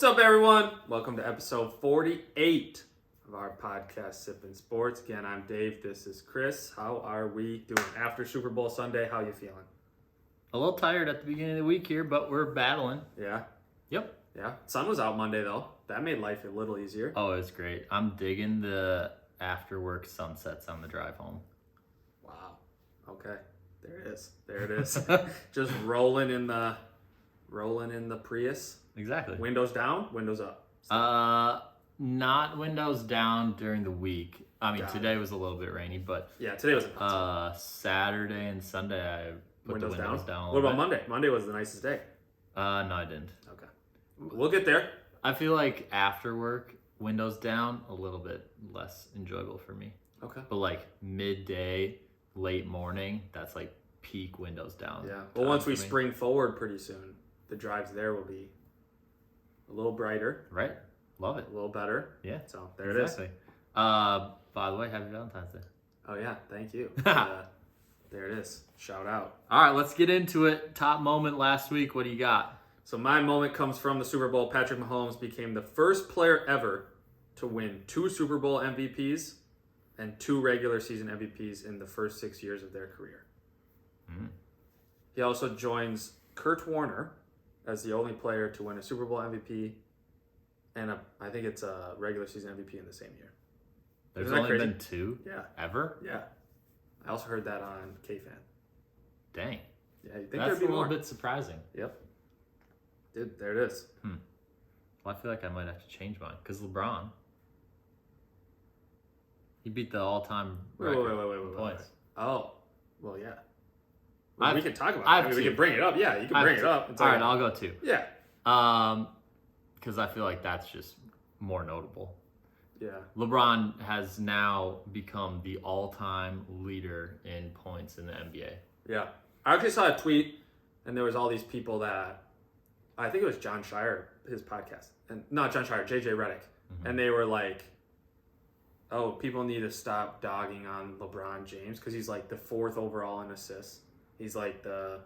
What's up, everyone? Welcome to episode 48 of our podcast, Sippin' Sports. Again, I'm Dave. This is Chris. How are we doing after Super Bowl Sunday? How you feeling? A little tired at the beginning of the week here, but we're battling. Yeah? Yep. Yeah. Sun was out Monday, though. That made life a little easier. Oh, it's great. I'm digging the after-work sunsets on the drive home. Wow. Okay. There it is. There it is. Just rolling in the Prius. Exactly. Windows down, windows up. Not windows down during the week. I mean, Got today was a little bit rainy, but Yeah, today was a Saturday and Sunday I put the windows down a What little about bit. Monday? Monday was the nicest day. No, I didn't. Okay. We'll get there. I feel like after work, windows down, a little bit less enjoyable for me. Okay. But like midday, late morning, that's like peak windows down. Yeah. Well, once we for me. spring forward pretty soon, the drives there will be a little brighter, Right. Love it. a little better. Yeah. So there it is. By the way, happy Valentine's Day. Oh yeah, thank you. There it is. Shout out. All right, let's get into it. Top moment last week. What do you got? So my moment comes from the Super Bowl. Patrick Mahomes became the first player ever to win 2 Super Bowl MVPs and 2 regular season MVPs in the first 6 years of their career. He also joins Kurt Warner as the only player to win a Super Bowl MVP and I think it's a regular season MVP in the same year. There's Isn't that only crazy? been 2 Yeah. ever? Yeah. I also heard that on K-Fan. Dang. Yeah, you think That's there'd be a little more? bit surprising. Yep. Dude, there it is. Well, I feel like I might have to change mine because LeBron, he beat the all-time record in points. Oh, well, yeah. I've- We can talk about it. I I have mean, we two. can bring it up. Yeah, you can bring it up. It's All like right, I'll go 2. Yeah. Because I feel like that's just more notable. Yeah. LeBron has now become the all-time leader in points in the NBA. Yeah. I actually saw a tweet, and there was all these people that, I think it was John Shire, his podcast. And not John Shire, JJ Redick. And they were like, oh, people need to stop dogging on LeBron James because he's like the 4th overall in assists. He's like the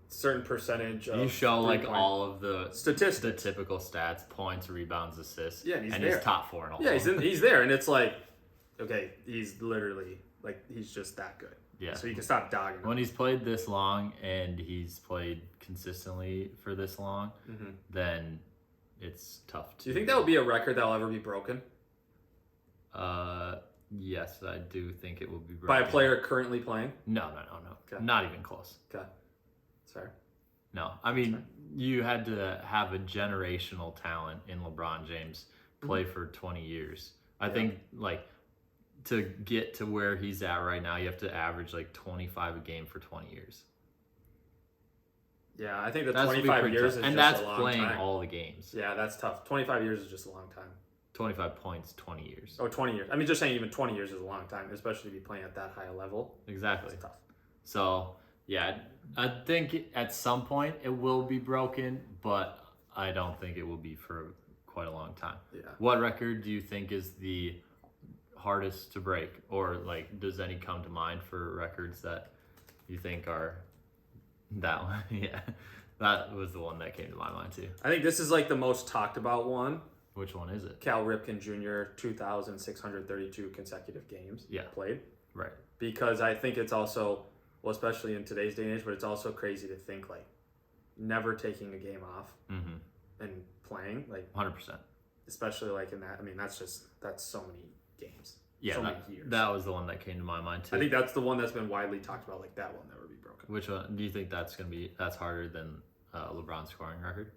certain percentage of You show like three-point all of the statistics. typical stats, points, rebounds, assists. Yeah, and he's and there. he's top 4 in all. Yeah, of them. he's there, and it's like, okay, he's literally like he's just that good. Yeah. So you can stop dogging him. When he's played this long and he's played consistently for this long, then it's tough to. Do you think that will be a record that will ever be broken Yes, I do think it will be broken. by a player currently playing? No. Okay. Not even close. Okay, sorry. No, I mean you had to have a generational talent in LeBron James play for 20 years. I think like to get to where he's at right now, you have to average like 25 a game for 20 years. Yeah, I think the That's 25 years is and just that's a long playing time. all the games. Yeah, that's tough. 25 years is just a long time. 25 points, 20 years. Oh, 20 years. I mean, just saying even 20 years is a long time, especially if you're playing at that high a level. Exactly. It's tough. So, yeah, I think at some point it will be broken, but I don't think it will be for quite a long time. Yeah. What record do you think is the hardest to break? Or, like, does any come to mind for records that you think are that one? Yeah, that was the one that came to my mind, too. I think this is like the most talked about one. Which one is it? Cal Ripken Jr., 2,632 consecutive games played. Right. Because I think it's also, well, especially in today's day and age, but it's also crazy to think like never taking a game off and playing, like 100%. especially like in that. I mean, that's so many games. Yeah, so many years. that was the one that came to my mind, too. I think that's the one that's been widely talked about. Like that will never be broken. Which one do you think that's harder than LeBron's scoring record?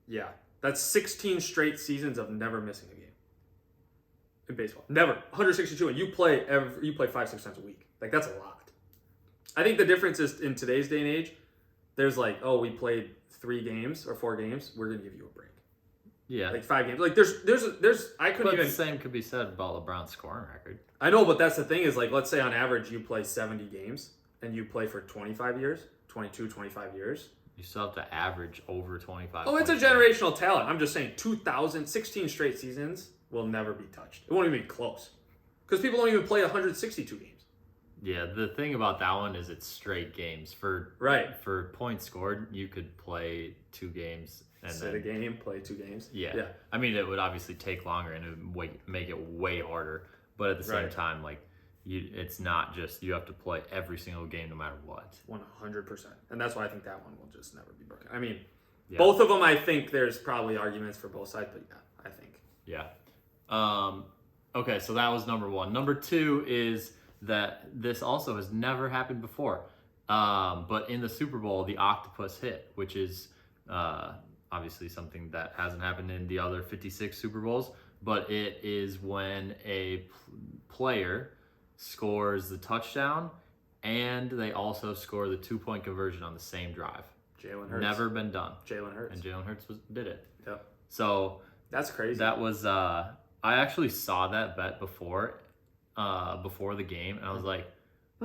Yeah, that's 16 straight seasons of never missing a game in baseball. Never 162, and you play 5-6 times a week. Like that's a lot. I think the difference is in today's day and age. There's like, oh, we played 3 games or 4 games. We're gonna give you a break. Yeah, Like 5 games. Like there's. I couldn't but even. the same could be said about LeBron's scoring record. I know, but that's the thing is like, let's say on average you play 70 games and you play for 25 years, 22, 25 years. You still have to average over 25. Oh, it's a points game. generational talent. I'm just saying 2016 straight seasons will never be touched. It won't even be close. Because people don't even play 162 games. Yeah, the thing about that one is it's straight games. For points scored, you could play 2 games and sit a game, play 2 games. Yeah. I mean, it would obviously take longer and it would make it way harder. But at the same time, like, it's not just you have to play every single game no matter what. 100%. And that's why I think that one will just never be broken. I mean, both of them, I think there's probably arguments for both sides, but I think. Yeah. Okay, so that was number 1. Number 2 is that this also has never happened before. But in the Super Bowl, the octopus hit, which is obviously something that hasn't happened in the other 56 Super Bowls, but it is when a player scores the touchdown and they also score the 2-point conversion on the same drive. Jalen Hurts. Never been done. Jalen Hurts. And Jalen Hurts did it. Yep. So that's crazy. That was I actually saw that bet before the game, and I was like,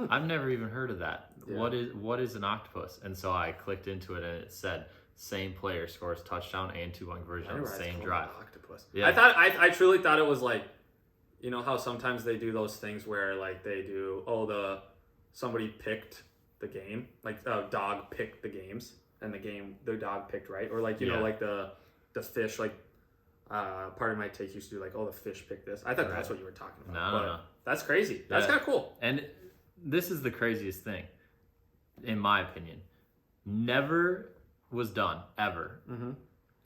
I've never even heard of that. Yeah. What is an octopus? And so I clicked into it, and it said same player scores touchdown and 2-point conversion on the same drive. Octopus. Yeah. I truly thought it was like, you know how sometimes they do those things where like they do somebody picked the game, like a dog picked the games and the dog picked right, or like you know like the fish, like part of my take used to do like, the fish picked this. I thought that's what you were talking about. No. That's crazy. That's kind of cool. And this is the craziest thing, in my opinion. Never was done ever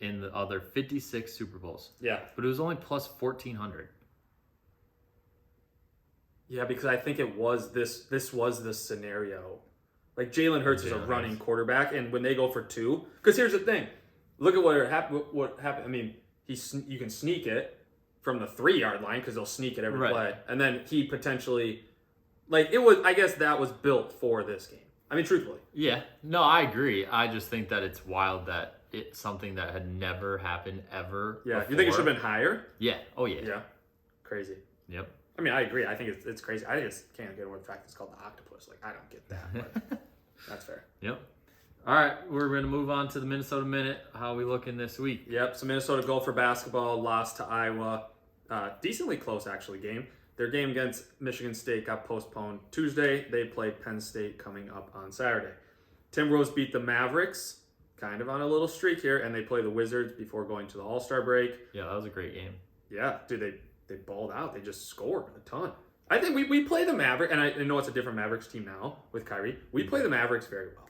in the other 56 Super Bowls. Yeah. But it was only plus 1,400. Yeah, because I think it was this was the scenario. Like Jalen Hurts is a running quarterback, and when they go for 2, because here's the thing. Look at what happened. I mean, you can sneak it from the 3-yard line because they'll sneak it every play, and then he potentially, like it was. I guess that was built for this game. I mean, truthfully. Yeah. No, I agree. I just think that it's wild that it's something that had never happened ever. Yeah. Before. You think it should have been higher? Yeah. Oh yeah. Yeah. Crazy. Yep. I mean, I agree. I think it's crazy. I just can't get over the fact it's called the octopus. Like, I don't get that, but that's fair. Yep. All right, we're going to move on to the Minnesota Minute. How are we looking this week? Yep, so Minnesota Gopher basketball lost to Iowa. Decently close, actually, game. Their game against Michigan State got postponed Tuesday. They play Penn State coming up on Saturday. Timberwolves beat the Mavericks, kind of on a little streak here, and they play the Wizards before going to the All-Star break. Yeah, that was a great game. Yeah, dude, they balled out. They just scored a ton. I think we play the Mavericks, and I know it's a different Mavericks team now with Kyrie. We play the Mavericks very well.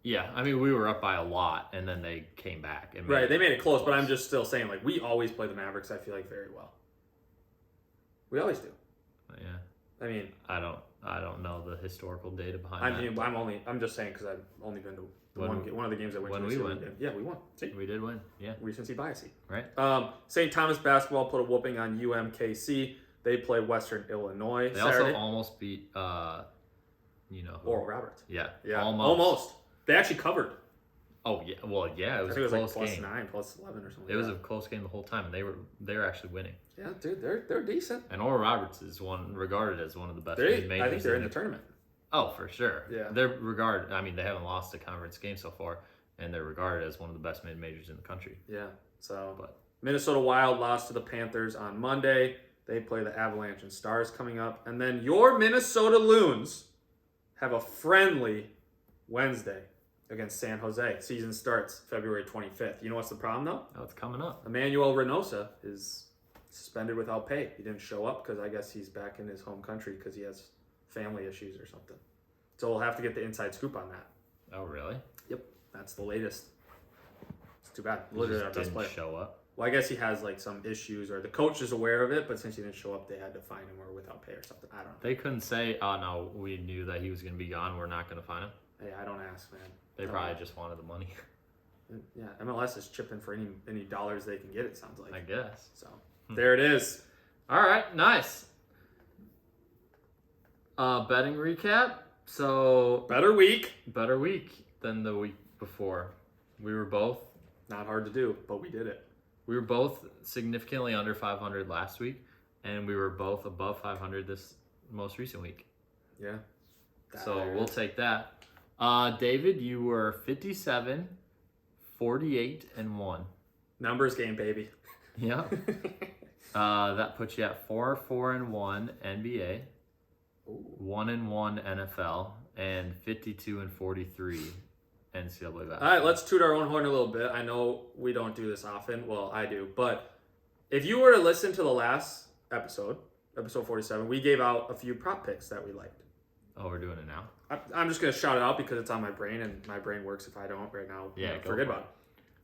Yeah, I mean, we were up by a lot, and then they came back. And they made it close, but I'm just still saying, like, we always play the Mavericks, I feel like, very well. We always do. Yeah. I mean, I don't know the historical data behind that. I'm just saying because I've only been to one of the games I went to. When we won. Yeah, we won. See? We did win, yeah. Recency biasy. Right. St. Thomas basketball put a whooping on UMKC. They play Western Illinois They Saturday. also almost beat, Oral Roberts. Yeah, almost. They actually covered. Oh yeah, well yeah, it was I think a close it was like game. +9, +11 or something. It was a close game the whole time, and they were actually winning. Yeah, dude, they're decent. And Oral Roberts is regarded as one of the best majors. I think they're in the tournament. Oh, for sure. Yeah, they're regarded. I mean, they haven't lost a conference game so far, and they're regarded as one of the best mid majors in the country. Yeah. So, Minnesota Wild lost to the Panthers on Monday. They play the Avalanche and Stars coming up, and then your Minnesota Loons have a friendly Wednesday against San Jose. Season starts February 25th. You know what's the problem, though? Oh, it's coming up. Emmanuel Reynosa is suspended without pay. He didn't show up because I guess he's back in his home country because he has family issues or something. So we'll have to get the inside scoop on that. Oh, really? Yep. That's the latest. It's too bad. He Literally just our best player. didn't show up? Well, I guess he has like some issues, or the coach is aware of it, but since he didn't show up, they had to fine him or without pay or something. I don't know. They couldn't say, oh, no, we knew that he was going to be gone. We're not going to fine him. Hey, I don't ask, man. They probably just wanted the money. Yeah, MLS is chipping for any dollars they can get, it sounds like. I guess. So, there it is. All right, nice. Betting recap. So Better week than the week before. We were both not hard to do, but we did it. We were both significantly under 500 last week, and we were both above 500 this most recent week. Yeah. So we'll take that. David, you were 57, 48, and 1. Numbers game, baby. Yeah. That puts you at 4, 4, and 1 NBA. 1-1 NFL, and 52-43 NCAA basketball. All right, let's toot our own horn a little bit. I know we don't do this often. Well, I do. But if you were to listen to the last episode 47, we gave out a few prop picks that we liked. Oh, we're doing it now? I'm just going to shout it out because it's on my brain, and my brain works if I don't right now. Yeah, forget about it.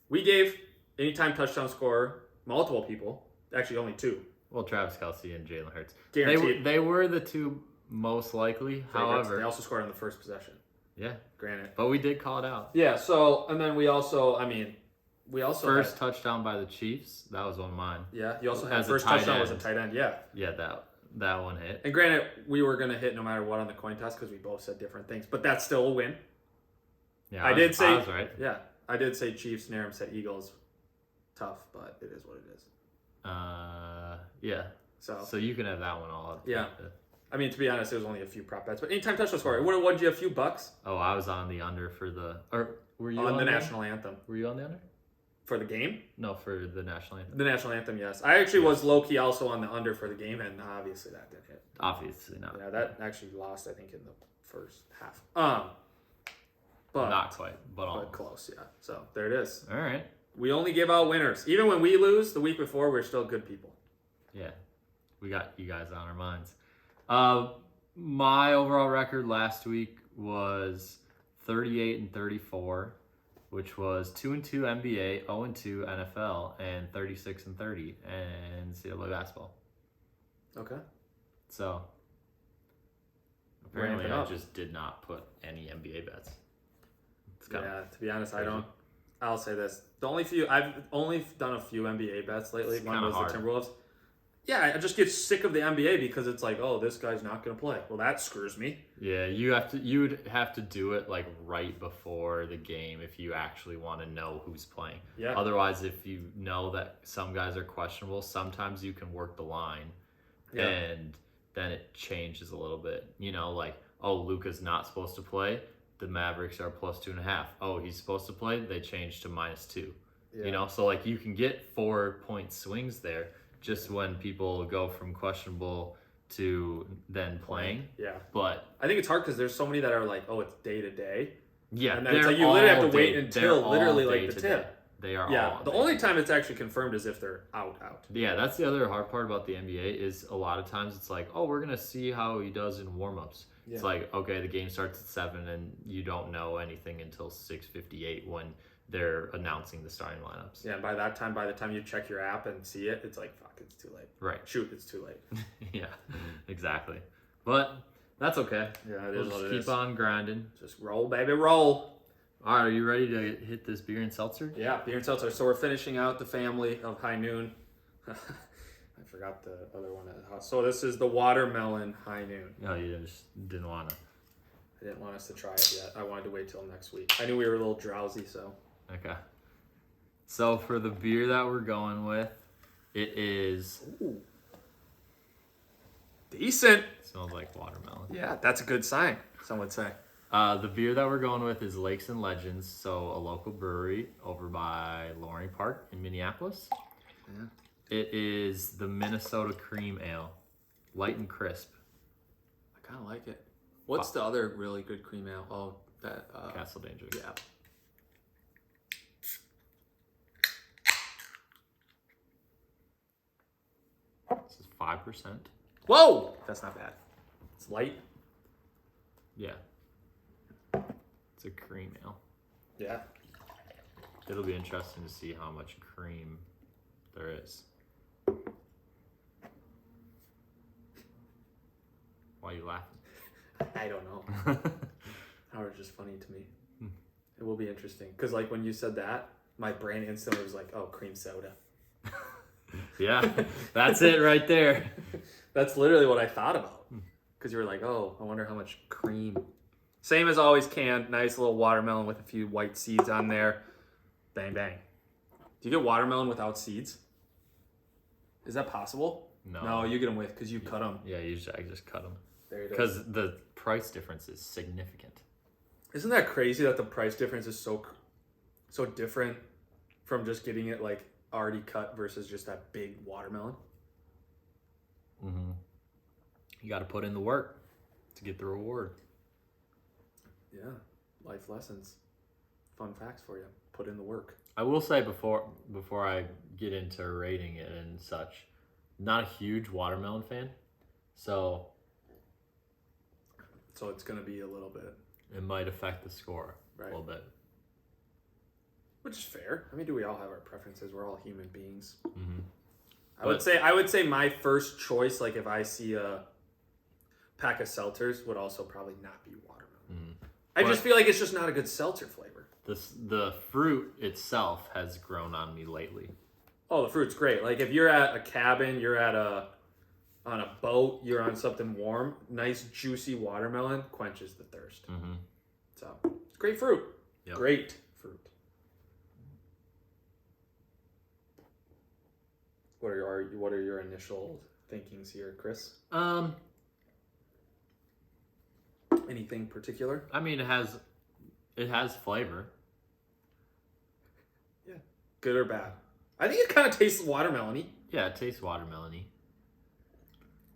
We gave anytime touchdown scorer, multiple people, actually only 2. Well, Travis Kelce and Jalen Hurts. Guaranteed. They were the 2 most likely. However, they also scored on the first possession. Yeah. Granted. But we did call it out. Yeah, so, and then we also First touchdown by the Chiefs. That was one of mine. Yeah, you also had As a first tight touchdown end. was a tight end. Yeah. Yeah, that one hit. And granted, we were going to hit no matter what on the coin toss because we both said different things, but that's still a win. Yeah, I did say, I was right. Yeah, I did say Chiefs. Narum said Eagles. Tough, but it is what it is. Yeah. So you can have that one all up. Yeah. I mean, to be honest, it was only a few prop bets, but anytime touchdown scorer, it would have won you a few bucks. Oh, I was on the under for the, or were you on the national anthem Were you on the under? for the game? No, for the national anthem. The national anthem, yes. I actually was low key also on the under for the game, and obviously that didn't hit. Obviously not. Yeah, that actually lost, I think, in the first half. But Not quite, but close. Yeah. So there it is. All right. We only give out winners. Even when we lose the week before, we're still good people. Yeah, we got you guys on our minds. My overall record last week was 38-34, which was 2-2 NBA, 0-2 NFL, and 36-30 NCAA basketball. Okay. So apparently, Ramping I up. just did not put any NBA bets. It's Yeah, to be honest, crazy. I'll say this: I've only done a few NBA bets lately. It's One kinda was hard. the Timberwolves. Yeah, I just get sick of the NBA because it's like, oh, this guy's not going to play. Well, that screws me. Yeah, you would have to do it like right before the game if you actually want to know who's playing. Yeah. Otherwise, if you know that some guys are questionable, sometimes you can work the line, Yeah. and then it changes a little bit. You know, like, oh, Luka's not supposed to play. The Mavericks are plus 2.5. Oh, he's supposed to play. They change to -2. Yeah. You know, so like you can get 4-point swings there just when people go from questionable to then playing. Yeah. But I think it's hard because there's so many that are like, oh, it's day to day. yeah, And then it's like you literally have to wait until they're literally all like day the to tip. day. They are Yeah. all The day. only time it's actually confirmed is if they're out. Yeah, that's the other hard part about the NBA is a lot of times it's like, oh, we're gonna see how he does in warm-ups. Yeah. It's like, okay, the game starts at 7 and you don't know anything until 6:58 when they're announcing the starting lineups. Yeah. And by the time you check your app and see it, it's like, fuck, it's too late. Right. Shoot, it's too late. Yeah, exactly. But that's okay. Yeah, it We'll is what just it keep is. on grinding. Just roll, baby, roll. All right, are you ready to hit this beer and seltzer? Yeah, beer and seltzer. So we're finishing out the family of High Noon. I forgot the other one. So this is the watermelon High Noon. No, you just didn't want to. I didn't want us to try it yet. I wanted to wait till next week. I knew we were a little drowsy, so. Okay. So for the beer that we're going with, it is. Ooh. Decent. It smells like watermelon. Yeah, that's a good sign, some would say. The beer that we're going with is Lakes and Legends, so a local brewery over by Loring Park in Minneapolis. Yeah. It is the Minnesota Cream Ale, light and crisp. I kind of like it. What's the other really good cream ale? Oh, that. Castle Danger. Yeah. This is 5%. Whoa! That's not bad. It's light. Yeah. It's a cream ale. Yeah. It'll be interesting to see how much cream there is. Why are you laughing? I don't know. That was just funny to me. It will be interesting. Because, like, when you said that, my brain instantly was like, oh, cream soda. Yeah, that's it right there. That's literally what I thought about. Because you were like, oh, I wonder how much cream. Same as always canned. Nice little watermelon with a few white seeds on there. Bang, bang. Do you get watermelon without seeds? Is that possible? No, you get them with because you cut them. Yeah, I just cut them. There you go. Because the price difference is significant. Isn't that crazy that the price difference is so different from just getting it like already cut versus just that big watermelon? Mm-hmm. You got to put in the work. to get the reward. Yeah, life lessons, fun facts for you. Put in the work. I will say before I get into rating it and such, not a huge watermelon fan, so it's going to be a little bit. it might affect the score Right. a little bit. Which is fair. I mean, do we all have our preferences? We're all human beings. Mm-hmm. I would say my first choice, like if I see a pack of seltzers, would also probably not be watermelon. Mm-hmm. I just feel like it's just not a good seltzer flavor. The fruit itself has grown on me lately. Oh, the fruit's great. Like if you're at a cabin, you're on a boat, you're on something warm, nice juicy watermelon quenches the thirst. Mm-hmm. So it's great fruit. Yep. Great fruit. What are your initial thinkings here, Chris? Anything particular? I mean, it has flavor. Yeah. Good or bad? I think it kind of tastes watermelon-y. Yeah, it tastes watermelon-y.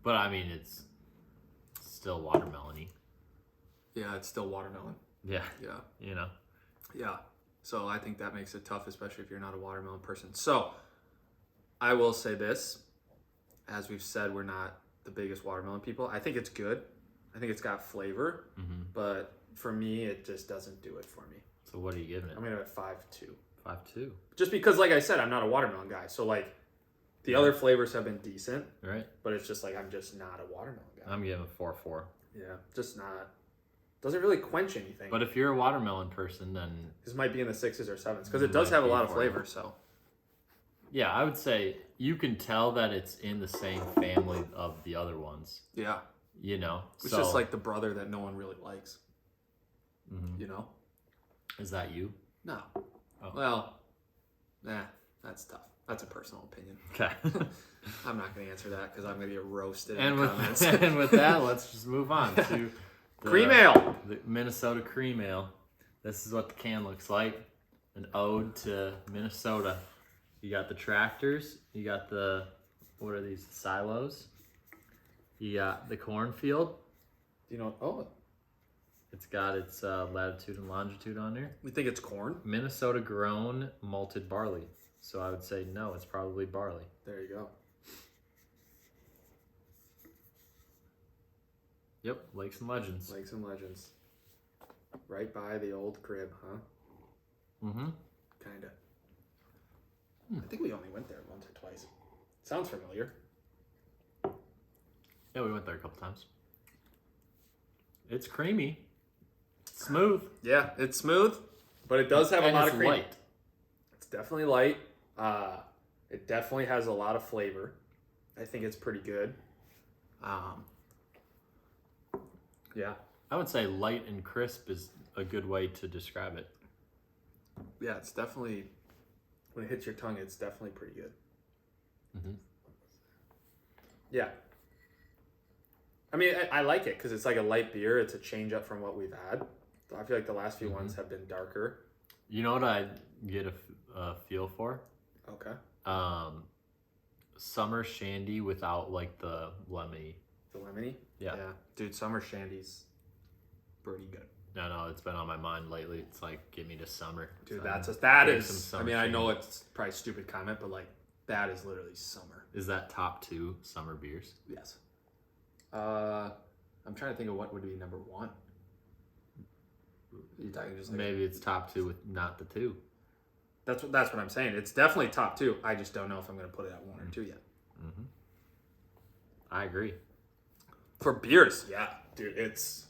But I mean, it's still watermelon-y. Yeah, it's still watermelon. Yeah. Yeah. You know. Yeah. So I think that makes it tough, especially if you're not a watermelon person. So I will say this. As we've said, we're not the biggest watermelon people. I think it's good. I think it's got flavor. Mm-hmm. But for me, it just doesn't do it for me. So what are you giving it? I'm going to give it 5.2. 5.2. Just because, like I said, I'm not a watermelon guy. So, like, the other flavors have been decent. Right. But it's just like, I'm just not a watermelon guy. I'm giving it 4.4. Yeah. Just not. Doesn't really quench anything. But if you're a watermelon person, then... This might be in the 6s or 7s. Because it does have a lot of flavor, so... Yeah, I would say you can tell that it's in the same family of the other ones. Yeah. You know? It's just like the brother that no one really likes. Mm-hmm. You know? Is that you? No. Oh. Well, that's tough. That's a personal opinion. Okay. I'm not going to answer that because I'm going to get roasted and in the comments. and with that, let's just move on to the Cream ale. The Minnesota Cream Ale. This is what the can looks like. An ode to Minnesota. You got the tractors. You got the, what are these, silos? You got the cornfield. You know, oh, It's got its latitude and longitude on there. you think it's corn? Minnesota grown malted barley. So I would say no, it's probably barley. There you go. Yep, Lakes and Legends. Lakes and Legends. Right by the old crib, huh? Mm-hmm. Kind of. I think we only went there once or twice. Sounds familiar. Yeah, we went there a couple times. It's creamy. Smooth. Yeah, it's smooth, but it does have a And lot it's of cream. light. It's definitely light. It definitely has a lot of flavor. I think it's pretty good. Yeah. I would say light and crisp is a good way to describe it. Yeah, it's definitely, when it hits your tongue, it's definitely pretty good. Mm-hmm. Yeah. I mean, I like it because it's like a light beer. It's a change up from what we've had. I feel like the last few ones have been darker. You know what I get a feel for? Okay. Summer shandy without like the lemony. The lemony? Yeah. Yeah. Dude, summer shandy's pretty good. No, it's been on my mind lately. It's like, get me to summer. Dude, So that drink is, some I summer mean, I know shandy. it's probably a stupid comment, but like, that is literally summer. Is that top 2 summer beers? Yes. I'm trying to think of what would be number 1. You talking just like Maybe it's top 2 with not the 2. that's what I'm saying. It's definitely top 2. I just don't know if I'm going to put it at 1 or 2 yet. Mm-hmm. I agree. For beers, yeah, dude, it's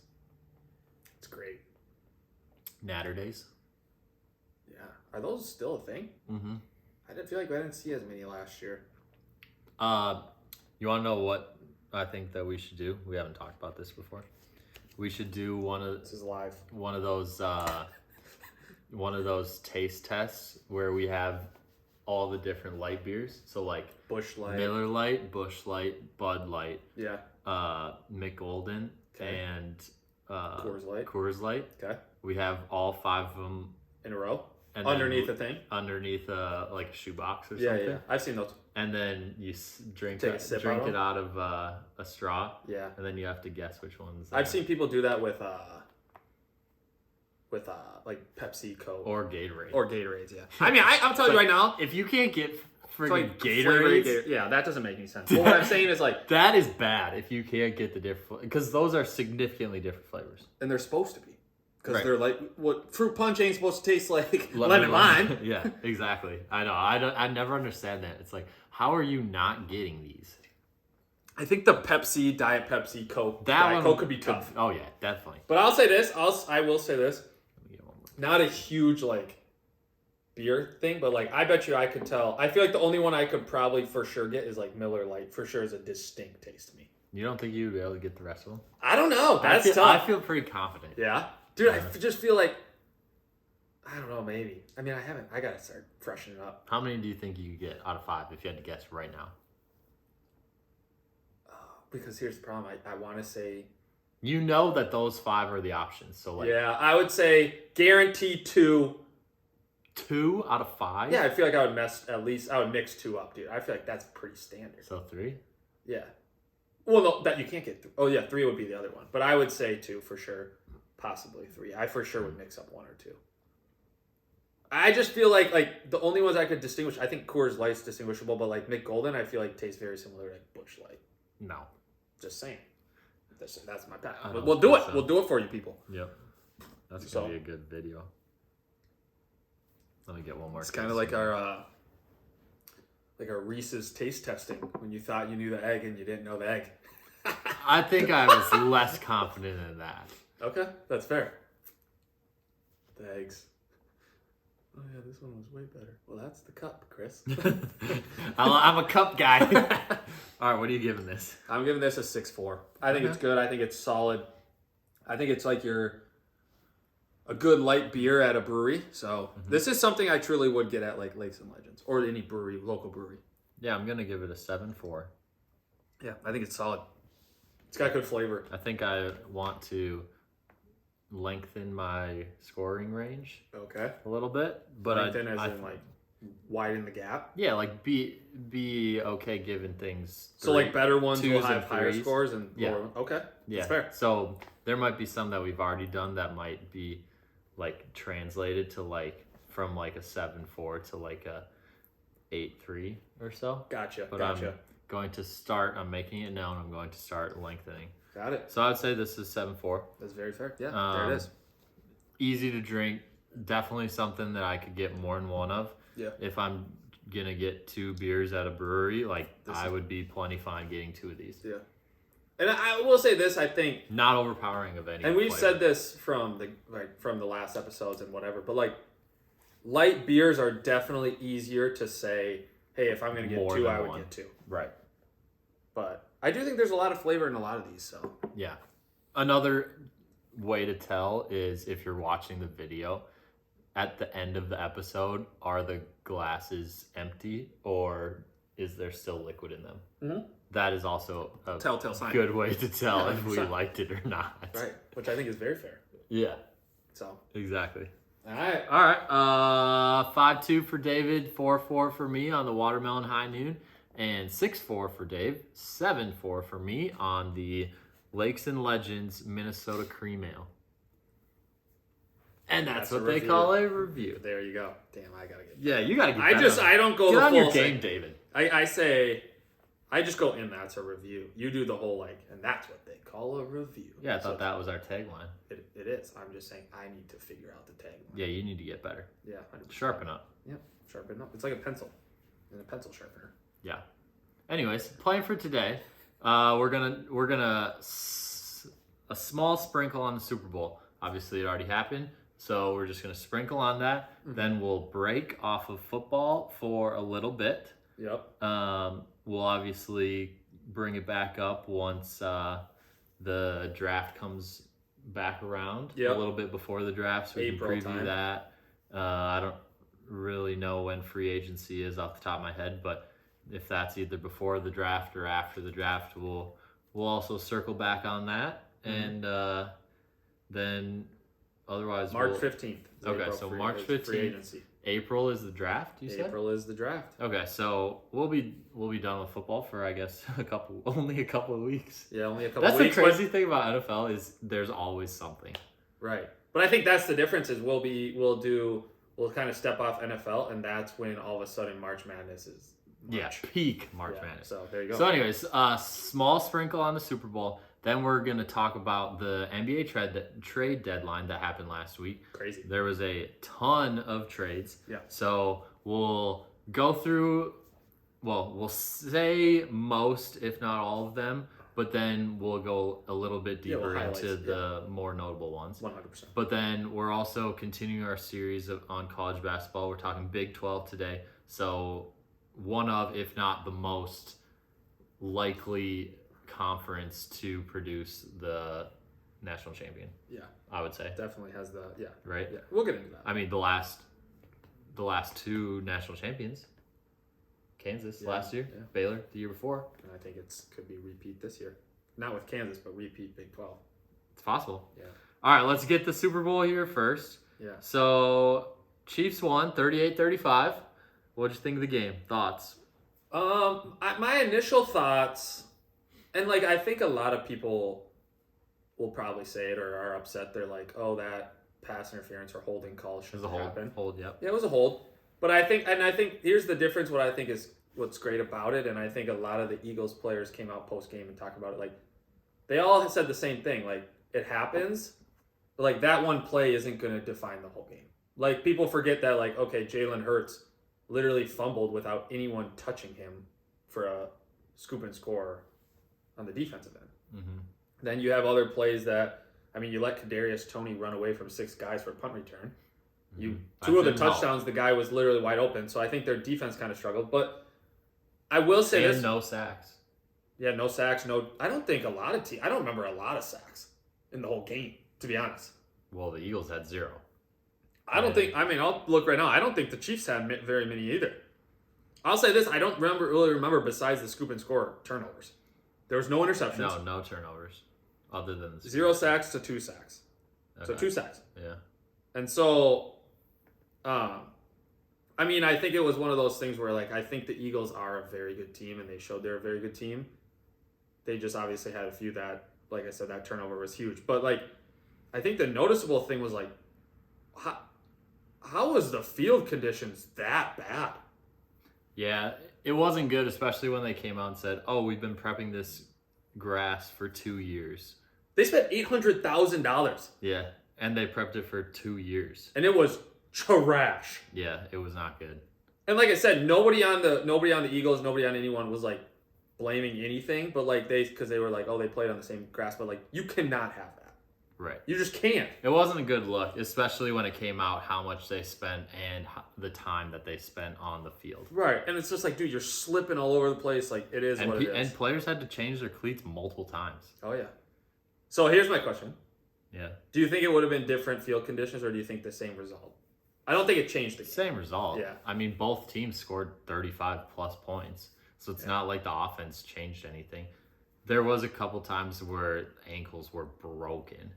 great. Natter Days. Yeah, are those still a thing? Mm-hmm. I didn't feel like I didn't see as many last year. You want to know what I think that we should do? We haven't talked about this before. We should do This is live. one of those taste tests where we have all the different light beers. So like Bush Light. Miller Lite, Bush Light, Bud Light, Yeah. Mick Golden, Okay. and Coors Light. Coors Light. Okay. We have all 5 of them In a row. and underneath then the thing. underneath like a shoebox or Yeah, something. yeah. I've seen those. And then you drink Take a sip out of it out of a straw. Yeah. And then you have to guess which ones. I've seen people do that with like Pepsi, Coke, or Gatorade. or Gatorades. Yeah. I mean, I'm telling you right now, if you can't get friggin' like Gatorades, yeah, that doesn't make any sense. But what I'm saying is like, that is bad. If you can't get the different, because those are significantly different flavors. and they're supposed to be, because Right. they're like, what fruit punch ain't supposed to taste like lemon lime. Yeah, exactly. I know. I never understand that. It's like, how are you not getting these? I think the Pepsi, Diet Pepsi, Coke, Diet Coke could be tough. Oh yeah, definitely. But I'll say this. I will say this. Let me get one more. Not a huge like beer thing, but like I bet you I could tell. I feel like the only one I could probably for sure get is like Miller Lite. For sure is a distinct taste to me. You don't think you'd be able to get the rest of them? I don't know. That's I tough. feel pretty confident. Yeah, dude. I just feel like I don't know. Maybe. I mean, I haven't. I gotta start freshening up. How many do you think you could get out of 5 if you had to guess right now? Because here's the problem. I want to say. You know that those 5 are the options. So like, Yeah, I would say guaranteed 2. 2 out of 5. Yeah, I feel like I would I would mix 2 up, dude. I feel like that's pretty standard. So 3. Yeah. Well, no, that you can't get. Oh yeah, 3 would be the other one. But I would say 2 for sure, possibly 3. I for sure would mix up 1 or 2. I just feel like the only ones I could distinguish. I think Coors Light's distinguishable, but like Mick Golden, I feel like tastes very similar to like Busch Light. No. Just saying. That's my path. I don't We'll do think it. so. We'll do it for you people. Yep. That's So- gonna be a good video. Let me get one more. It's kind of like our Reese's taste testing when you thought you knew the egg and you didn't know the egg. I think I was less confident in that. Okay, that's fair. The eggs. Oh yeah, this one was way better. Well, that's the cup, Chris. I'm a cup guy. All right, what are you giving this? I'm giving this a 6.4. I think Okay. it's good. I think it's solid. I think it's like a good light beer at a brewery. So this is something I truly would get at like Lakes and Legends or any brewery, local brewery. Yeah, I'm gonna give it a 7.4. Yeah, I think it's solid. It's got good flavor. I think I want to lengthen my scoring range Okay. a little bit, but Lengthen as in like widen the gap. yeah, like be okay giving things. So like better ones will 2s and have higher 3s. scores and Yeah. lower. Okay. Yeah, That's fair. so there might be some that we've already done that might be like translated to like from like a 7.4 to like a 8.3 or so. Gotcha. But gotcha. I'm making it known, I'm going to start lengthening. Got it. So I would say this is 7.4. That's very fair. Yeah, there it is. Easy to drink. Definitely something that I could get more than one of. Yeah. If I'm gonna get 2 beers at a brewery, like This I is- would be plenty fine getting 2 of these. Yeah. And I will say this, I think, Not overpowering of any. and we've flavor. said this from the last episodes and whatever, but like light beers are definitely easier to say, hey, if I'm gonna get More 2, than I would one. get 2. Right. But I do think there's a lot of flavor in a lot of these. So Yeah. Another way to tell is if you're watching the video, at the end of the episode, are the glasses empty or is there still liquid in them? Mhm. That is also a Telltale sign. good way to tell Yeah, if we 100%. liked it or not. Right, which I think is very fair. Yeah, So exactly. all right. All right. 5-2 for David, 4-4 for me on the watermelon high noon, and 6-4 for Dave, 7-4 for me on the Lakes and Legends Minnesota Cream Ale. And that's That's what a they review. call a review. There you go. Damn, I gotta get. Yeah, you gotta get. I don't go get the on full your game, thing. David. I say, I just go in. That's a review. You do the whole like, and that's what they call a review. Yeah, I So thought that was our tagline. it is. I'm just saying I need to figure out the tagline. Yeah, you need to get better. Yeah. 100%. Sharpen up. Yep. Sharpen up. It's like a pencil, and a pencil sharpener. Yeah. Anyways, plan for today. We're gonna a small sprinkle on the Super Bowl. Obviously, it already happened, so we're just gonna sprinkle on that. Then we'll break off of football for a little bit. Yep. We'll obviously bring it back up once the draft comes back around. Yep. A little bit before the draft, so we April can preview time. that. I don't really know when free agency is off the top of my head, but if that's either before the draft or after the draft, we'll also circle back on that, and then Otherwise, March 15th. Okay, so March free 15th. agency. April is the draft. You said April is the draft. Okay, so we'll be done with football for I guess only a couple of weeks. Yeah, only a couple. That's of weeks. The crazy thing about NFL is there's always something. Right, but I think that's the difference. Is we'll kind of step off NFL, and that's when all of a sudden March Madness is. March. Yeah, peak March Madness. So there you go. So anyways, small sprinkle on the Super Bowl. Then we're going to talk about the NBA trade deadline that happened last week. Crazy. There was a ton of trades. Yeah. So we'll go through, we'll say most, if not all of them, but then we'll go a little bit deeper into the more notable ones. 100%. But then we're also continuing our series on college basketball. We're talking Big 12 today. So one of, if not the most likely conference to produce the national champion. Yeah, I would say definitely has the right. Yeah, we'll get into that. I mean, the last two national champions, Kansas last year, Baylor the year before, and I think could be repeat this year. Not with Kansas, but repeat Big 12. It's possible. Yeah. All right, let's get the Super Bowl here first. Yeah. So Chiefs won 38-35. What'd you think of the game? Thoughts? My initial thoughts. And, I think a lot of people will probably say it or are upset. They're like, oh, that pass interference or holding call shouldn't happen. Hold, yep. Yeah, it was a hold. But I think here's the difference. What I think is what's great about it, and I think a lot of the Eagles players came out post-game and talked about it. They all said the same thing. It happens, but, that one play isn't going to define the whole game. People forget that, okay, Jalen Hurts literally fumbled without anyone touching him for a scoop and score on the defensive end. Mm-hmm. Then you have other plays that, you let Kadarius Toney run away from 6 guys for a punt return. Two of the touchdowns, the guy was literally wide open. So I think their defense kind of struggled. But I will say this. No sacks. Yeah, no sacks. I don't think a lot of I don't remember a lot of sacks in the whole game, to be honest. Well, the Eagles had 0. I don't think, I'll look right now. I don't think the Chiefs had very many either. I'll say this. I don't really remember besides the scoop and score turnovers. There was no interceptions. No turnovers. Other than the 0 sacks to 2 sacks. Okay. So 2 sacks. Yeah. And so, I think it was one of those things where, I think the Eagles are a very good team, and they showed they're a very good team. They just obviously had a few that, like I said, that turnover was huge. But, I think the noticeable thing was, how was the field conditions that bad? Yeah, it wasn't good, especially when they came out and said, oh, we've been prepping this grass for 2 years. They spent $800,000. Yeah, and they prepped it for 2 years. And it was trash. Yeah, it was not good. And like I said, nobody on the Eagles, nobody on anyone was blaming anything, but because they were oh, they played on the same grass, but you cannot have that. Right. You just can't. It wasn't a good look, especially when it came out how much they spent and the time that they spent on the field. Right. And it's just dude, you're slipping all over the place. It is what it is. And players had to change their cleats multiple times. Oh, yeah. So here's my question. Yeah. Do you think it would have been different field conditions, or do you think the same result? I don't think it changed the game. Same result. Yeah. Both teams scored 35-plus points, so it's not like the offense changed anything. There was a couple times where ankles were broken.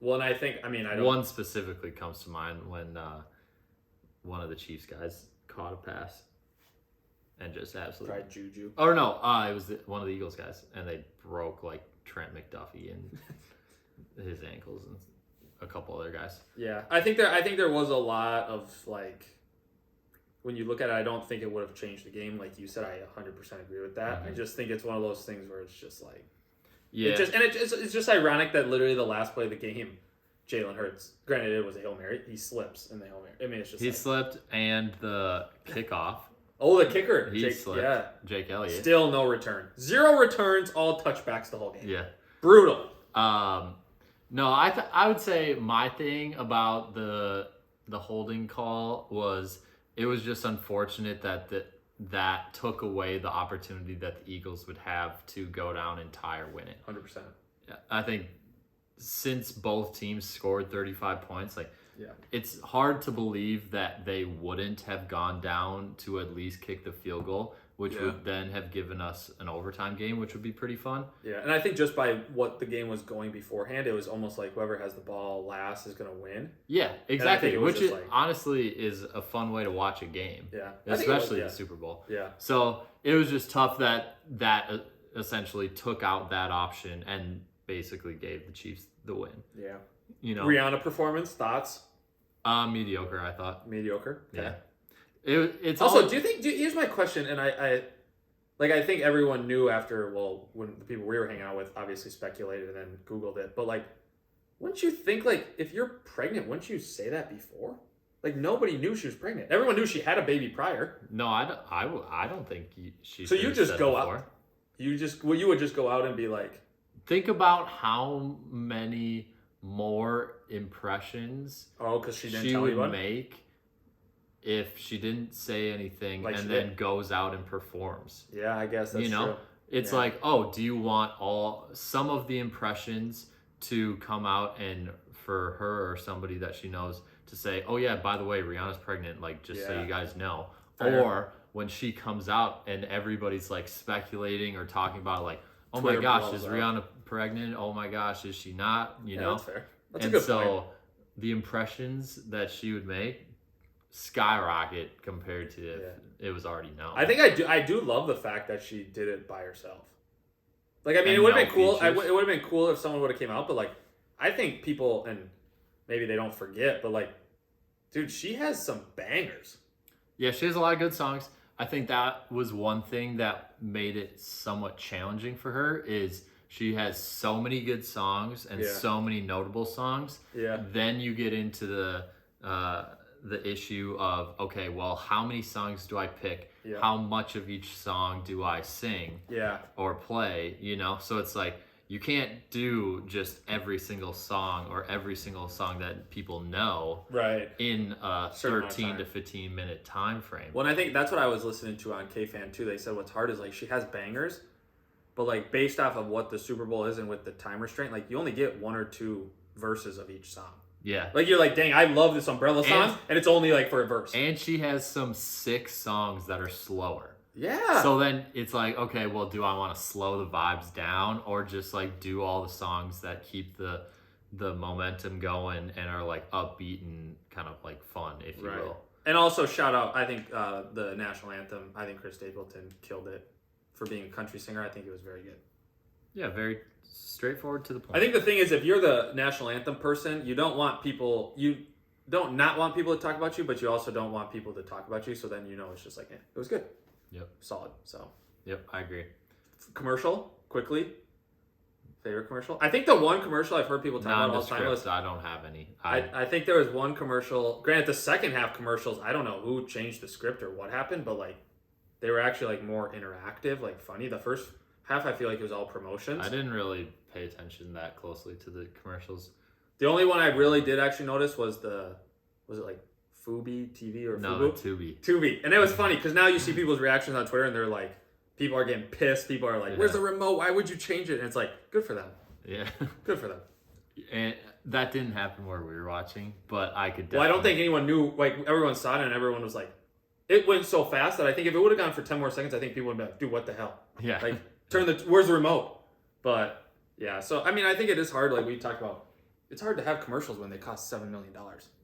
Well, and I think, I don't... One specifically comes to mind when one of the Chiefs guys caught a pass and just absolutely... Tried juju. Oh, no, it was one of the Eagles guys, and they broke, Trent McDuffie and his ankles and a couple other guys. Yeah, I think there was a lot of, when you look at it, I don't think it would have changed the game. Like you said, I 100% agree with that. Mm-hmm. I just think it's one of those things where it's just yeah. It's just ironic that literally the last play of the game, Jalen Hurts, granted it was a Hail Mary, he slips in the Hail Mary. It's just he slipped, and the kickoff. Oh, the kicker. He slipped. Yeah. Jake Elliott. Still no return. 0 returns, all touchbacks the whole game. Yeah. Brutal. No, I would say my thing about the holding call was it was just unfortunate that took away the opportunity that the Eagles would have to go down and tie or win it. 100%. I think since both teams scored 35 points, yeah, it's hard to believe that they wouldn't have gone down to at least kick the field goal. which would then have given us an overtime game, which would be pretty fun. Yeah, and I think just by what the game was going beforehand, it was almost like whoever has the ball last is going to win. Yeah, exactly. Which is, like, honestly is a fun way to watch a game. Yeah, especially the Super Bowl. Yeah. So it was just tough that essentially took out that option and basically gave the Chiefs the win. Yeah. Rihanna performance thoughts? Mediocre, I thought. Mediocre. Okay. Yeah. It's also. Do you think? Here's my question, and I think everyone knew after. Well, when the people we were hanging out with obviously speculated and then Googled it, but like, wouldn't you think like if you're pregnant, wouldn't you say that before? Like nobody knew she was pregnant. Everyone knew she had a baby prior. No, I don't think she. So you just go out. You would just go out and be like. Think about how many more impressions. Oh, because she didn't tell anyone? Make if she didn't say anything like and then goes out and performs. Yeah, I guess that's true. It's like, oh, do you want some of the impressions to come out and for her or somebody that she knows to say, oh yeah, by the way, Rihanna's pregnant, like just so you guys know. Or when she comes out and everybody's like speculating or talking about like, oh Twitter my gosh, is Rihanna pregnant? Oh my gosh, is she not? You know? That's fair. That's a good point. The impressions that she would make skyrocket compared to if it was already known. I think I do love the fact that she did it by herself. Like, I mean, it would have been cool. It would have been cool if someone would have came out, but like, I think people, and maybe they don't forget, but like, dude, she has some bangers. Yeah, she has a lot of good songs. I think that was one thing that made it somewhat challenging for her is she has so many good songs and so many notable songs. Yeah. Then you get into the issue of, okay, well, how many songs do I pick? Yeah. How much of each song do I sing? Yeah. Or play, So it's like, you can't do just every single song or every single song that people know in a 13 to 15 minute time frame. Well, and I think that's what I was listening to on K-Fan too. They said what's hard is like she has bangers, but like based off of what the Super Bowl is and with the time restraint, like you only get one or two verses of each song. Yeah. Like you're like, dang, I love this Umbrella song, and it's only like for a verse. And she has some sick songs that are slower. Yeah. So then it's like, okay, well, do I want to slow the vibes down or just like do all the songs that keep the momentum going and are like upbeat and kind of like fun, if you will. And also shout out, I think the national anthem, I think Chris Stapleton killed it for being a country singer. I think it was very good. Yeah, very straightforward to the point. I think the thing is, if you're the national anthem person, you don't want people, you don't not want people to talk about you, but you also don't want people to talk about you. So then, it's just like, it was good. Yep. Solid. So. Yep, I agree. Commercial, quickly. Favorite commercial? I think the one commercial I've heard people talk about all the time was... I don't have any. I think there was one commercial. Granted, the second half commercials, I don't know who changed the script or what happened, but like they were actually like more interactive, like funny. The first half, I feel like it was all promotions. I didn't really pay attention that closely to the commercials. The only one I really did actually notice was was it like Fubi TV or no, Fubu? Tubi. And it was funny because now you see people's reactions on Twitter and they're like, people are getting pissed. People are like, where's the remote? Why would you change it? And it's like, good for them. Yeah. Good for them. And that didn't happen where we were watching, but I could definitely... Well, I don't think anyone knew, like everyone saw it and everyone was like, it went so fast that I think if it would have gone for 10 more seconds, I think people would have been like, dude, what the hell? Yeah. Like, where's the remote? But yeah, so I mean, I think it is hard, like we talked about, it's hard to have commercials when they cost $7 million.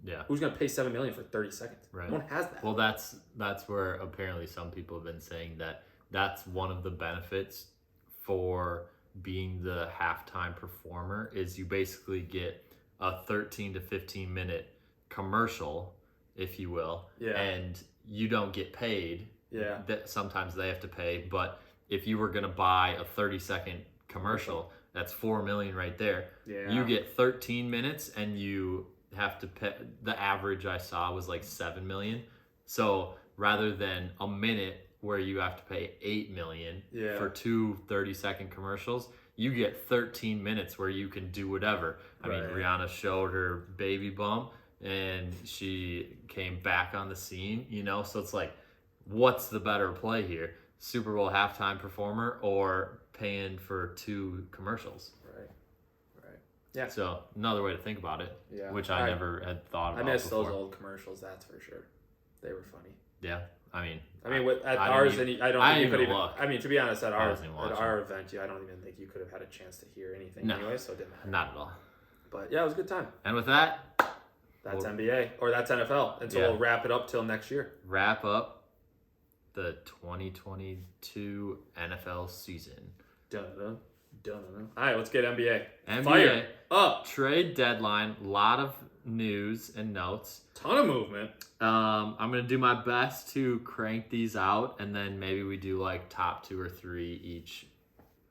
Yeah. Who's going to pay $7 million for 30 seconds? Right. No one has that. Well, that's where apparently some people have been saying that that's one of the benefits for being the halftime performer is you basically get a 13 to 15 minute commercial, if you will. Yeah. And you don't get paid. Yeah. That sometimes they have to pay, but if you were going to buy a 30-second commercial, that's $4 million right there. Yeah. You get 13 minutes and you have to pay. The average I saw was like $7 million. So rather than a minute where you have to pay $8 million for two 30-second commercials, you get 13 minutes where you can do whatever. I mean, Rihanna showed her baby bump and she came back on the scene, so it's like, what's the better play here? Super Bowl halftime performer or paying for two commercials? Right. Yeah. So another way to think about it, which I never had thought about. I miss before. those old commercials, that's for sure. They were funny. Yeah, I mean, At I ours, didn't even- I don't I think you didn't could even even. look. I mean, to be honest, at wasn't even watching. our event, I don't even think you could have had a chance to hear anything No. anyway. So it didn't matter. Not at all. But yeah, it was a good time. And with that, That's NBA or that's NFL, and so we'll wrap it up till next year. Wrap up the 2022 NFL season. Dun-dun, dun-dun. All right, let's get NBA. NBA Fire up. Trade deadline. A lot of news and notes. Ton of movement. I'm gonna do my best to crank these out, and then maybe we do like top 2 or 3 each.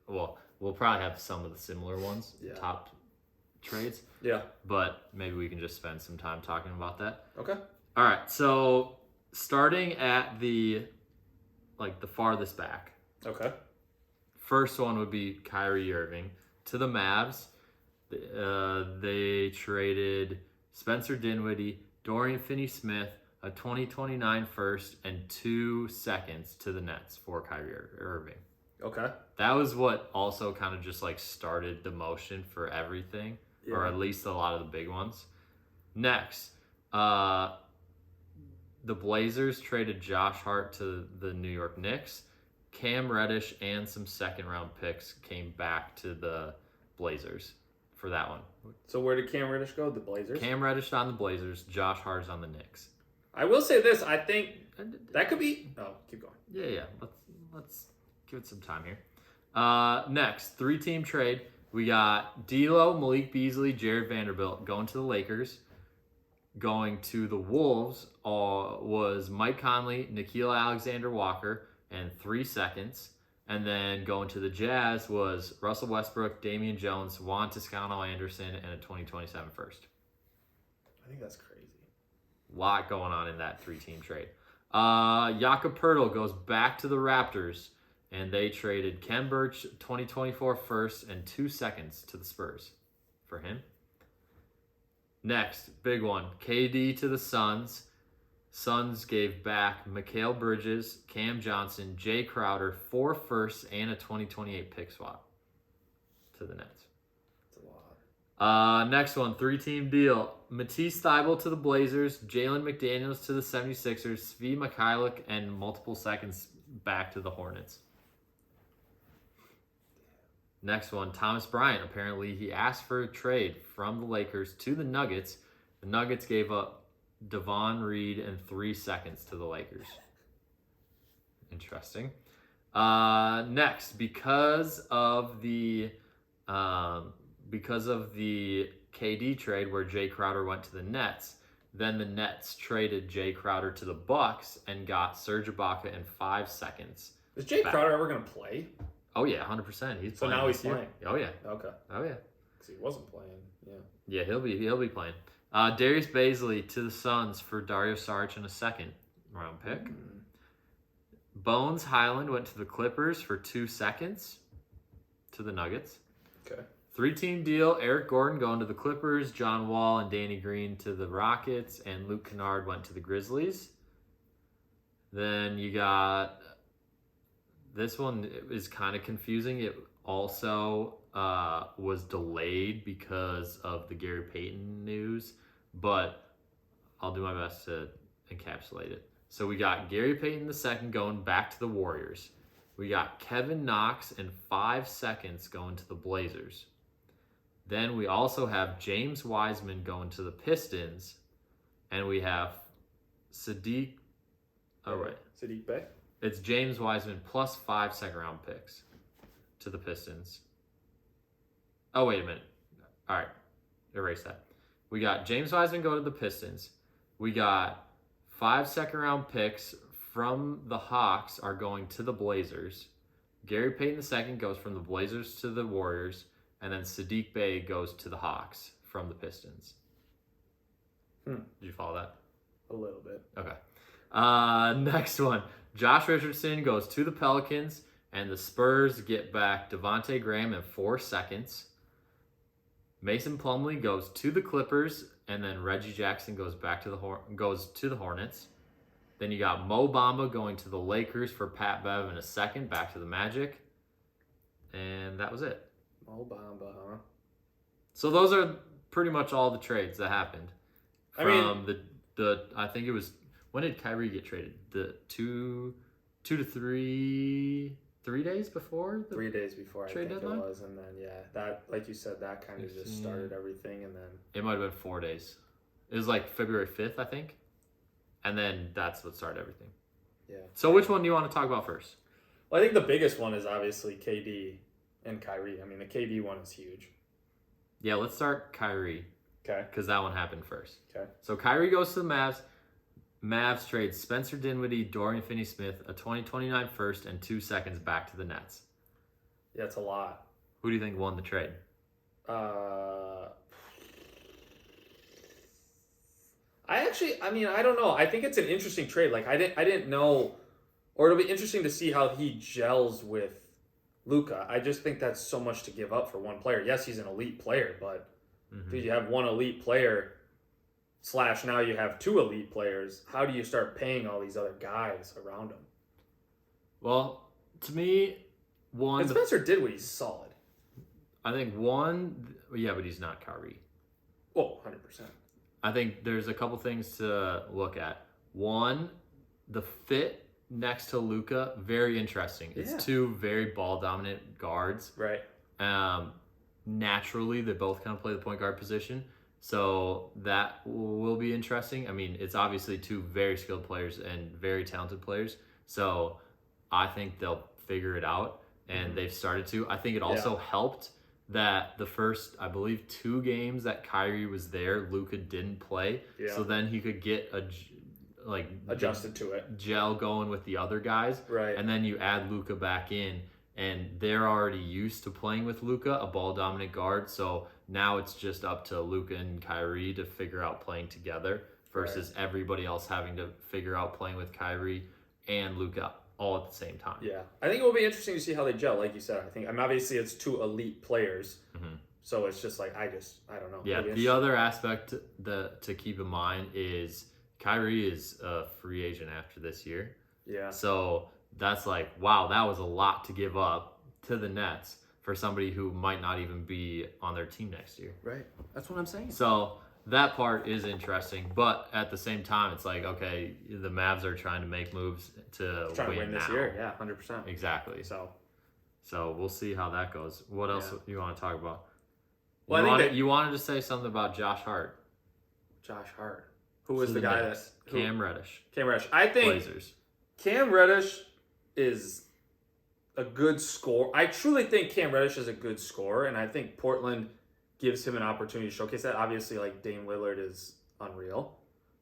Well, we'll probably have some of the similar ones. Yeah. Top trades. Yeah. But maybe we can just spend some time talking about that. Okay. All right. So starting at the farthest back. Okay. First one would be Kyrie Irving to the Mavs. They traded Spencer Dinwiddie, Dorian Finney-Smith, a 2029 first, and 2 seconds to the Nets for Kyrie Irving. Okay. That was what also kind of just like started the motion for everything, or at least a lot of the big ones. Next, the Blazers traded Josh Hart to the New York Knicks. Cam Reddish and some second-round picks came back to the Blazers for that one. So where did Cam Reddish go? The Blazers? Cam Reddish on the Blazers. Josh Hart's on the Knicks. I will say this. I think that could be... Oh, keep going. Yeah. Let's give it some time here. Next, 3-team trade. We got D'Lo, Malik Beasley, Jared Vanderbilt going to the Lakers. Going to the Wolves was Mike Conley, Nickeil Alexander-Walker, and 3 seconds. And then going to the Jazz was Russell Westbrook, Damian Jones, Juan Toscano-Anderson, and a 2027 first. I think that's crazy. A lot going on in that 3-team trade. Jakob Poeltl goes back to the Raptors, and they traded Ken Birch, 2024 first, and 2 seconds to the Spurs for him. Next, big one, KD to the Suns. Suns gave back Mikal Bridges, Cam Johnson, Jay Crowder, 4 firsts, and a 2028 pick swap to the Nets. That's a lot. Next one, 3-team deal. Matisse Thybulle to the Blazers, Jalen McDaniels to the 76ers, Svi Mikhailiuk, and multiple seconds back to the Hornets. Next one, Thomas Bryant. Apparently, he asked for a trade from the Lakers to the Nuggets. The Nuggets gave up Devon Reed and 3 seconds to the Lakers. Interesting. Next, because of the KD trade where Jay Crowder went to the Nets, then the Nets traded Jay Crowder to the Bucks and got Serge Ibaka in 5 seconds. Is Jay Crowder ever going to play? Oh yeah, 100%. He's playing. So now he's playing. Oh yeah. Okay. Oh yeah. Because he wasn't playing. Yeah. Yeah, he'll be playing. Darius Baisley to the Suns for Dario Saric and a 2nd-round pick. Bones Highland went to the Clippers for 2 seconds to the Nuggets. Okay. 3-team deal. Eric Gordon going to the Clippers, John Wall and Danny Green to the Rockets, and Luke Kennard went to the Grizzlies. Then you got... This one is kind of confusing. It also was delayed because of the Gary Payton news, but I'll do my best to encapsulate it. So we got Gary Payton II going back to the Warriors. We got Kevin Knox in 5 seconds going to the Blazers. Then we also have James Wiseman going to the Pistons, and we have Sadiq. Oh, right. Sadiq Bey? It's James Wiseman plus 5 second-round picks to the Pistons. Oh, wait a minute. All right. Erase that. We got James Wiseman go to the Pistons. We got 5 second-round picks from the Hawks are going to the Blazers. Gary Payton II goes from the Blazers to the Warriors. And then Sadiq Bey goes to the Hawks from the Pistons. Did you follow that? A little bit. Okay. Next one. Josh Richardson goes to the Pelicans, and the Spurs get back Devontae Graham in 4 seconds. Mason Plumlee goes to the Clippers, and then Reggie Jackson goes back to the Hornets. Then you got Mo Bamba going to the Lakers for Pat Bev in a 2nd, back to the Magic. And that was it. Mo Bamba, huh? So those are pretty much all the trades that happened. I think it was When did Kyrie get traded? The two to three days before? 3 days before I trade think deadline? it was, and then that, like you said, that kind of just started everything, and then It might have been 4 days. It was like February 5th, I think. And then that's what started everything. yeah. So which one do you want to talk about first? Well, I think the biggest one is obviously KD and Kyrie. I mean, the KD one is huge. Yeah, let's start Kyrie. Okay. Because that one happened first. Okay. So Kyrie goes to the Mavs. Mavs trade Spencer Dinwiddie, Dorian Finney-Smith, a 2029 first, and 2 seconds back to the Nets. Yeah, it's a lot. Who do you think won the trade? I don't know. I think it's an interesting trade. Like I didn't know, or it'll be interesting to see how he gels with Luka. I just think that's so much to give up for one player. Yes, he's an elite player, but dude, you have one elite player / now you have 2 elite players. How do you start paying all these other guys around him? Well, to me, And Spencer Dinwiddie's solid. I think one, yeah, but he's not Kyrie. Oh, 100%. I think there's a couple things to look at. One, the fit next to Luka, very interesting. It's Yeah. 2 very ball dominant guards. Right. Naturally, they both kind of play the point guard position. So that will be interesting. I mean, it's obviously 2 very skilled players and very talented players. So I think they'll figure it out, and they've started to. I think it also helped that the first, I believe, 2 games that Kyrie was there, Luka didn't play. Yeah. So then he could get Adjusted to it. gel going with the other guys. Right. And then you add Luka back in, and they're already used to playing with Luka, a ball dominant guard. So now it's just up to Luka and Kyrie to figure out playing together versus everybody else having to figure out playing with Kyrie and Luka all at the same time. Yeah, I think it will be interesting to see how they gel. Like you said, obviously it's 2 elite players, so it's just like I don't know. Yeah, the other aspect to keep in mind is Kyrie is a free agent after this year. Yeah. So that's like, wow, that was a lot to give up to the Nets for somebody who might not even be on their team next year. Right. That's what I'm saying. So that part is interesting, but at the same time, it's like, okay, the Mavs are trying to make moves to win this now. year. Yeah, 100%. Exactly. So we'll see how that goes. What else you want to talk about? Well, You wanted to say something about Josh Hart. Josh Hart. Who was the guy Knicks. Cam Reddish. Cam Reddish. I think Blazers. Cam Reddish is a good scorer. I truly think Cam Reddish is a good scorer, and I think Portland gives him an opportunity to showcase that. Obviously, like Dame Lillard is unreal,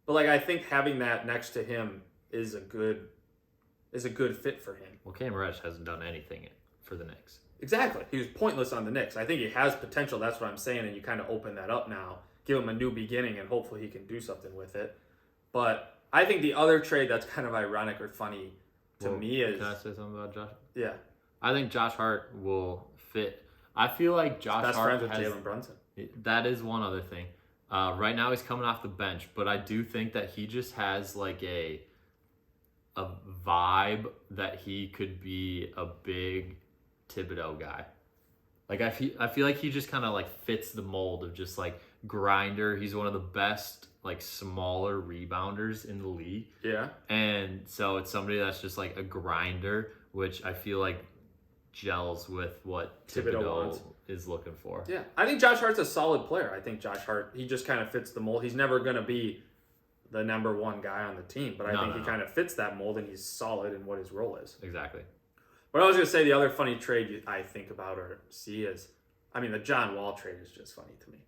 but like I think having that next to him is a good fit for him. Well, Cam Reddish hasn't done anything for the Knicks. Exactly. He was pointless on the Knicks. I think he has potential. That's what I'm saying, and you kind of open that up now. Give him a new beginning, and hopefully he can do something with it. But I think the other trade that's kind of ironic or funny to me is... Can I say something about Josh? Yeah. I think Josh Hart will fit. I feel like Josh Best Hart friends with Jalen Brunson. That is one other thing. Right now he's coming off the bench, but I do think that he just has like a vibe that he could be a big Thibodeau guy. Like I feel like he just kind of like fits the mold of just like grinder. He's one of the best like smaller rebounders in the league. Yeah. And so it's somebody that's just like a grinder, which I feel like gels with what Thibodeau is looking for. Yeah. I think Josh Hart's a solid player. I think Josh Hart, he just kind of fits the mold. He's never going to be the number 1 guy on the team, but I think he kind of fits that mold, and he's solid in what his role is. Exactly. But I was going to say the other funny trade I think about or see is, the John Wall trade is just funny to me.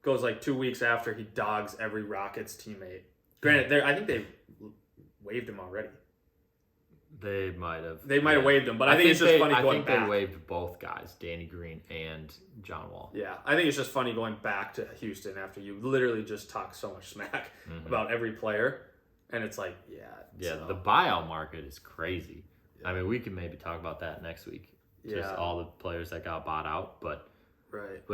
Goes like 2 weeks after he dogs every Rockets teammate. Granted, I think they waived him already. They might have. They might have waived him, but I think it's just funny going back. I think they waived both guys, Danny Green and John Wall. Yeah, I think it's just funny going back to Houston after you literally just talk so much smack about every player. And it's like, the buyout market is crazy. I mean, we can maybe talk about that next week. Just all the players that got bought out, but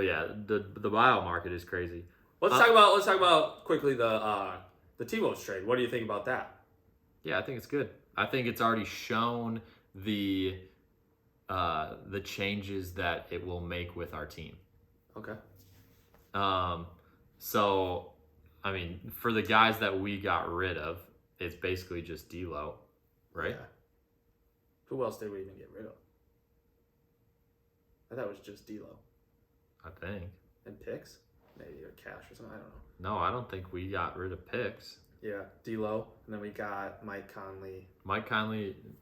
yeah, the buyout market is crazy. Let's talk about quickly the T-Wolves trade. What do you think about that? Yeah, I think it's good. I think it's already shown the changes that it will make with our team. Okay. So, I mean, for the guys that we got rid of, it's basically just D'Lo, right? Yeah. Who else did we even get rid of? I thought it was just D'Lo. I think. And picks? Maybe, or cash or something. I don't know. No, I don't think we got rid of picks. Yeah, D'Lo. And then we got Mike Conley.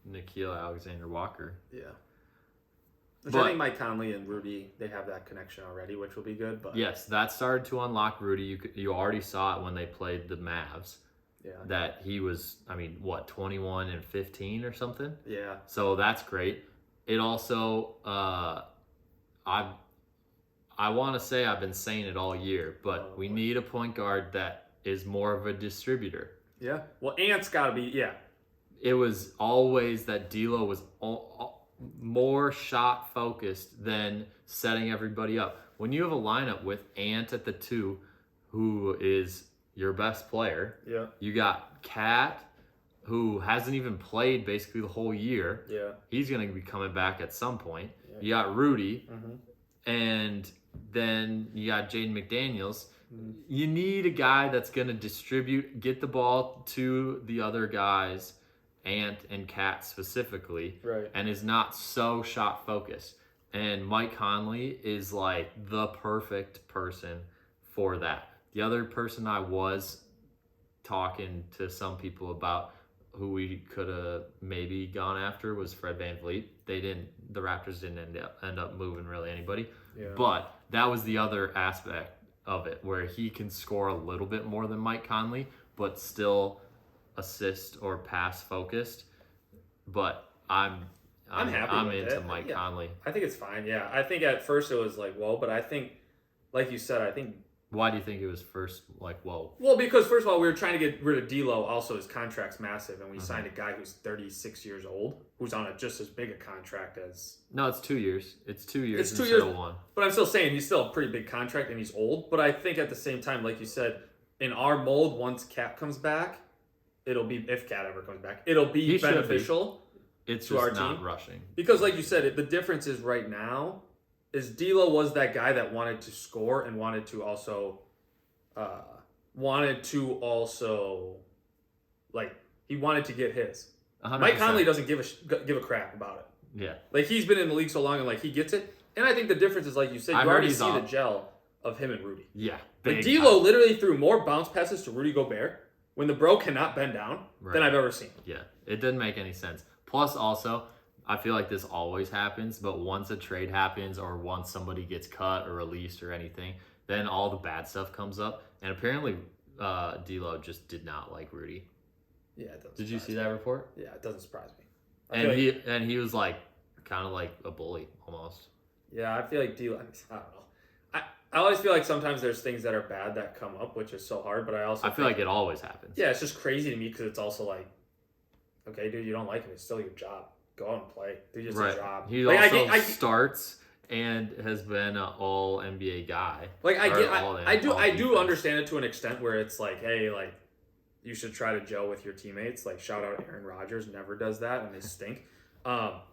Nikhil Alexander-Walker. Yeah. Which I think Mike Conley and Rudy, they have that connection already, which will be good. But yes, that started to unlock Rudy. You already saw it when they played the Mavs. Yeah. That he was, 21 and 15 or something. Yeah. So that's great. It also, I want to say I've been saying it all year, but we need a point guard that is more of a distributor. Yeah. Well, Ant's got to be, yeah. It was always that D'Lo was more shot focused than setting everybody up. When you have a lineup with Ant at the 2, who is your best player, yeah, you got Cat, who hasn't even played basically the whole year. Yeah, he's going to be coming back at some point. Yeah. You got Rudy, and then you got Jaden McDaniels. You need a guy that's going to distribute, get the ball to the other guys, Ant and Cat specifically, right, and is not so shot focused. And Mike Conley is like the perfect person for that. The other person I was talking to some people about who we could have maybe gone after was Fred VanVleet. The Raptors didn't end up moving really anybody. Yeah. But that was the other aspect of it, where he can score a little bit more than Mike Conley, but still assist or pass focused. But I'm happy I'm with into it. Mike Conley. I think it's fine. Yeah, I think at first it was like, whoa, but I think, like you said, I think. Why do you think it was first like, whoa? Well, because first of all, we were trying to get rid of D'Lo. Also, his contract's massive, and we signed a guy who's 36 years old, who's on just as big a contract as. No, it's 2 years. It's 2 years. It's 2 years. Of 1. But I'm still saying he's still a pretty big contract, and he's old. But I think at the same time, like you said, in our mold, once Cat comes back, it'll be, if Cat ever comes back, it'll be beneficial. It's to just our not team. Rushing. Because like you said, the difference is right now is D'Lo was that guy that wanted to score and wanted to also like he wanted to get his. 100%. Mike Conley doesn't give a crap about it. Yeah. Like he's been in the league so long and like he gets it. And I think the difference is like you said, you already see the gel of him and Rudy. Yeah. Like D'Lo literally threw more bounce passes to Rudy Gobert when the bro cannot bend down than I've ever seen. Yeah. It didn't make any sense. Plus, also, I feel like this always happens, but once a trade happens or once somebody gets cut or released or anything, then all the bad stuff comes up. And apparently, D'Lo just did not like Rudy. Yeah, it doesn't. Did you see that report? Yeah, it doesn't surprise me. And he was like kind of like a bully almost. Yeah, I feel like D'Lo. I don't know. I always feel like sometimes there's things that are bad that come up, which is so hard. But I feel like it always happens. Yeah, it's just crazy to me because it's also like, okay, dude, you don't like him. It's still your job. Go out and play. Do just a job. He also starts and has been an all NBA guy. Like I do understand it to an extent where it's like, hey, like you should try to gel with your teammates. Like shout out Aaron Rodgers, never does that and they stink. But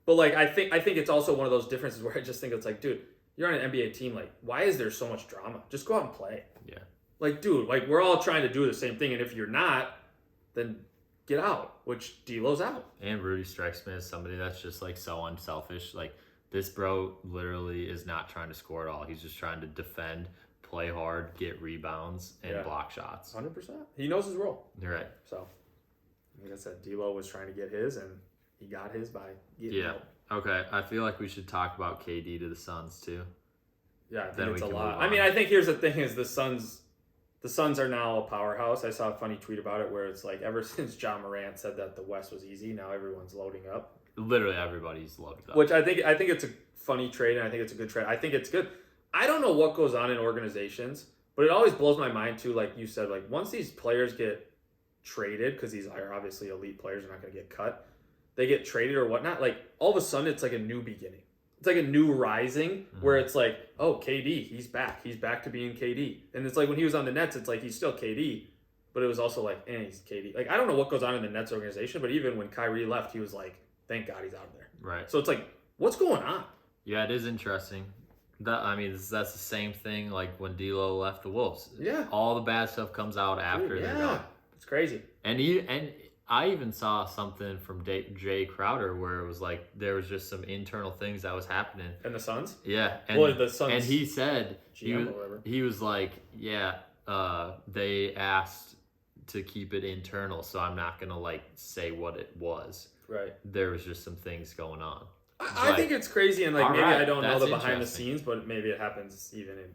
like I think it's also one of those differences where I just think it's like, dude, you're on an NBA team. Like, why is there so much drama? Just go out and play. Yeah. Like, dude, like we're all trying to do the same thing, and if you're not, then get out, which D'Lo's out. And Rudy strikes me as somebody that's just like so unselfish. Like this bro literally is not trying to score at all. He's just trying to defend, play hard, get rebounds, and block shots. 100%. He knows his role. You're right. So, like I said, D'Lo was trying to get his, and he got his by getting out. Okay. I feel like we should talk about KD to the Suns too. Yeah, I think it's a lot. I mean, I think here's the thing: is the Suns are now a powerhouse. I saw a funny tweet about it where it's like ever since John Morant said that the West was easy, now everyone's loading up. Literally everybody's loaded up. Which I think it's a funny trade, and I think it's a good trade. I think it's good. I don't know what goes on in organizations, but it always blows my mind too. Like you said, like once these players get traded, because these are obviously elite players, are not going to get cut. They get traded or whatnot. Like all of a sudden, it's like a new beginning. It's like a new rising where it's like, oh, KD, he's back. He's back to being KD. And it's like when he was on the Nets, it's like he's still KD, but it was also like, he's KD. Like I don't know what goes on in the Nets organization, but even when Kyrie left, he was like, thank God he's out of there. Right. So it's like, what's going on? Yeah, it is interesting. That's the same thing like when D'Lo left the Wolves. Yeah. All the bad stuff comes out after they're gone. It's crazy. And I even saw something from Jay Crowder where it was like there was just some internal things that was happening. And the Suns? Yeah, and Well, the Suns and he said GM or whatever. he was like, yeah, they asked to keep it internal, so I'm not gonna like say what it was. Right. There was just some things going on. I think it's crazy, and like maybe right, I don't know that's the behind the interesting. scenes, but maybe it happens even in.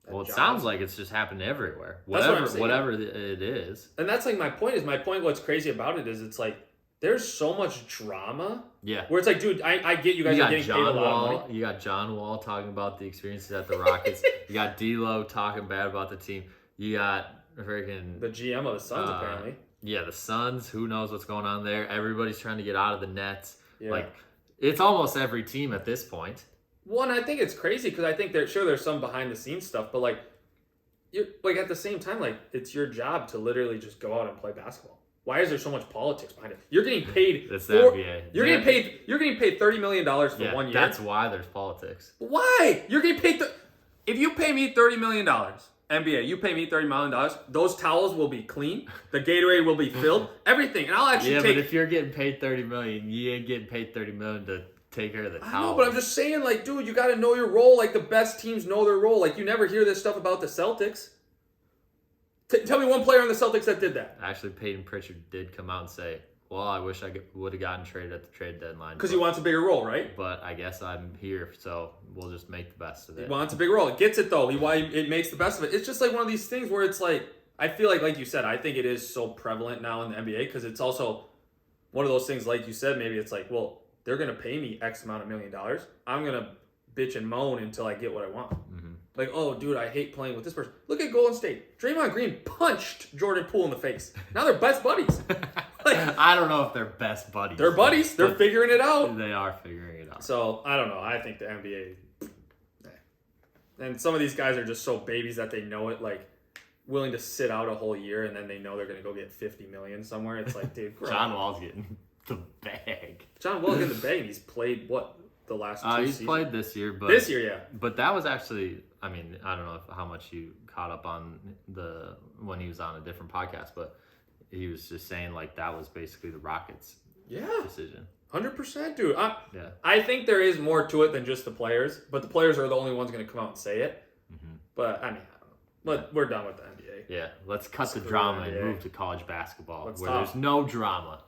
Well, it jobs. sounds like it's just happened everywhere. That's what I'm saying. Whatever it is. And that's like my point. What's crazy about it is it's like there's so much drama. Yeah. Where it's like, dude, I get you guys are getting paid a lot of money. You got John Wall talking about the experiences at the Rockets. You got D'Lo talking bad about the team. You got freaking the GM of the Suns apparently. Yeah, the Suns. Who knows what's going on there? Everybody's trying to get out of the Nets. Yeah. Like, it's almost every team at this point. Well, and I think it's crazy because I think there's some behind the scenes stuff, but like, you like at the same time, like it's your job to literally just go out and play basketball. Why is there so much politics behind it? You're getting paid. That's the NBA. You're getting paid. You're getting paid $30 million for 1 year. That's why there's politics. Why? You're getting paid. If you pay me $30 million, NBA, you pay me $30 million. Those towels will be clean. The Gatorade will be filled. Everything, and I'll actually take. Yeah, but if you're getting paid $30 million, you ain't getting paid $30 million to take care of the towels. I know, but I'm just saying, like, dude, you got to know your role. Like the best teams know their role. Like you never hear this stuff about the Celtics. Tell me one player on the Celtics that did that. Actually, Peyton Pritchard did come out and say, well, I wish I would have gotten traded at the trade deadline. Because he wants a bigger role, right? But I guess I'm here, so we'll just make the best of it. He wants a big role. It gets it, though. It makes the best of it. It's just like one of these things where it's like, I feel like you said, I think it is so prevalent now in the NBA because it's also one of those things, like you said, maybe it's like, well, they're going to pay me X amount of $1 million. I'm going to bitch and moan until I get what I want. Mm-hmm. Like, oh, dude, I hate playing with this person. Look at Golden State. Draymond Green punched Jordan Poole in the face. Now they're best buddies. Like, I don't know if they're best buddies. They're buddies. They're figuring it out. They are figuring it out. So, I don't know. I think the NBA... And some of these guys are just so babies that they know it, like, willing to sit out a whole year, and then they know they're going to go get $50 million somewhere. It's like, dude, John Wall's getting the bag. John Wall's getting the bag, and he's played, what, the last 2 seasons? He's played this year, but... This year, yeah. But that was actually... I mean, I don't know how much you caught up on when he was on a different podcast, but he was just saying, like, that was basically the Rockets' decision. 100%, dude. Yeah. I think there is more to it than just the players, but the players are the only ones going to come out and say it. Mm-hmm. But, I mean, I don't know. But we're done with the NBA. Yeah, let's cut the drama and move to college basketball, where there's no drama.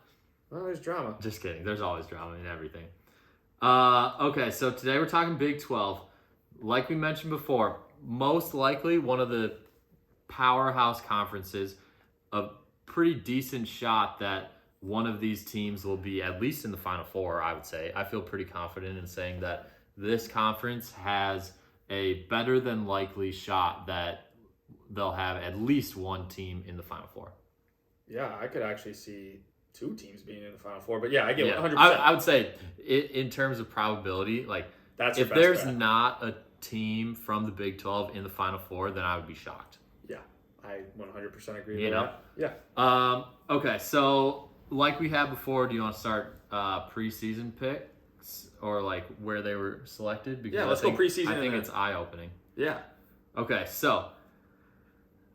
Well, there's drama. Just kidding. There's always drama in everything. Okay, so today we're talking Big 12. Like we mentioned before, most likely one of the powerhouse conferences, a pretty decent shot that one of these teams will be at least in the Final Four, I would say. I feel pretty confident in saying that this conference has a better than likely shot that they'll have at least one team in the Final Four. Yeah, I could actually see 2 teams being in the Final Four, but yeah, I get 100%. I would say in terms of probability, like that's if there's not a team from the Big 12 in the Final Four, then I would be shocked. Yeah, I 100% agree with that. Yeah. Okay, so like we had before, do you want to start preseason picks or like where they were selected? Because let's go preseason. I think it's eye-opening. Yeah. Okay, so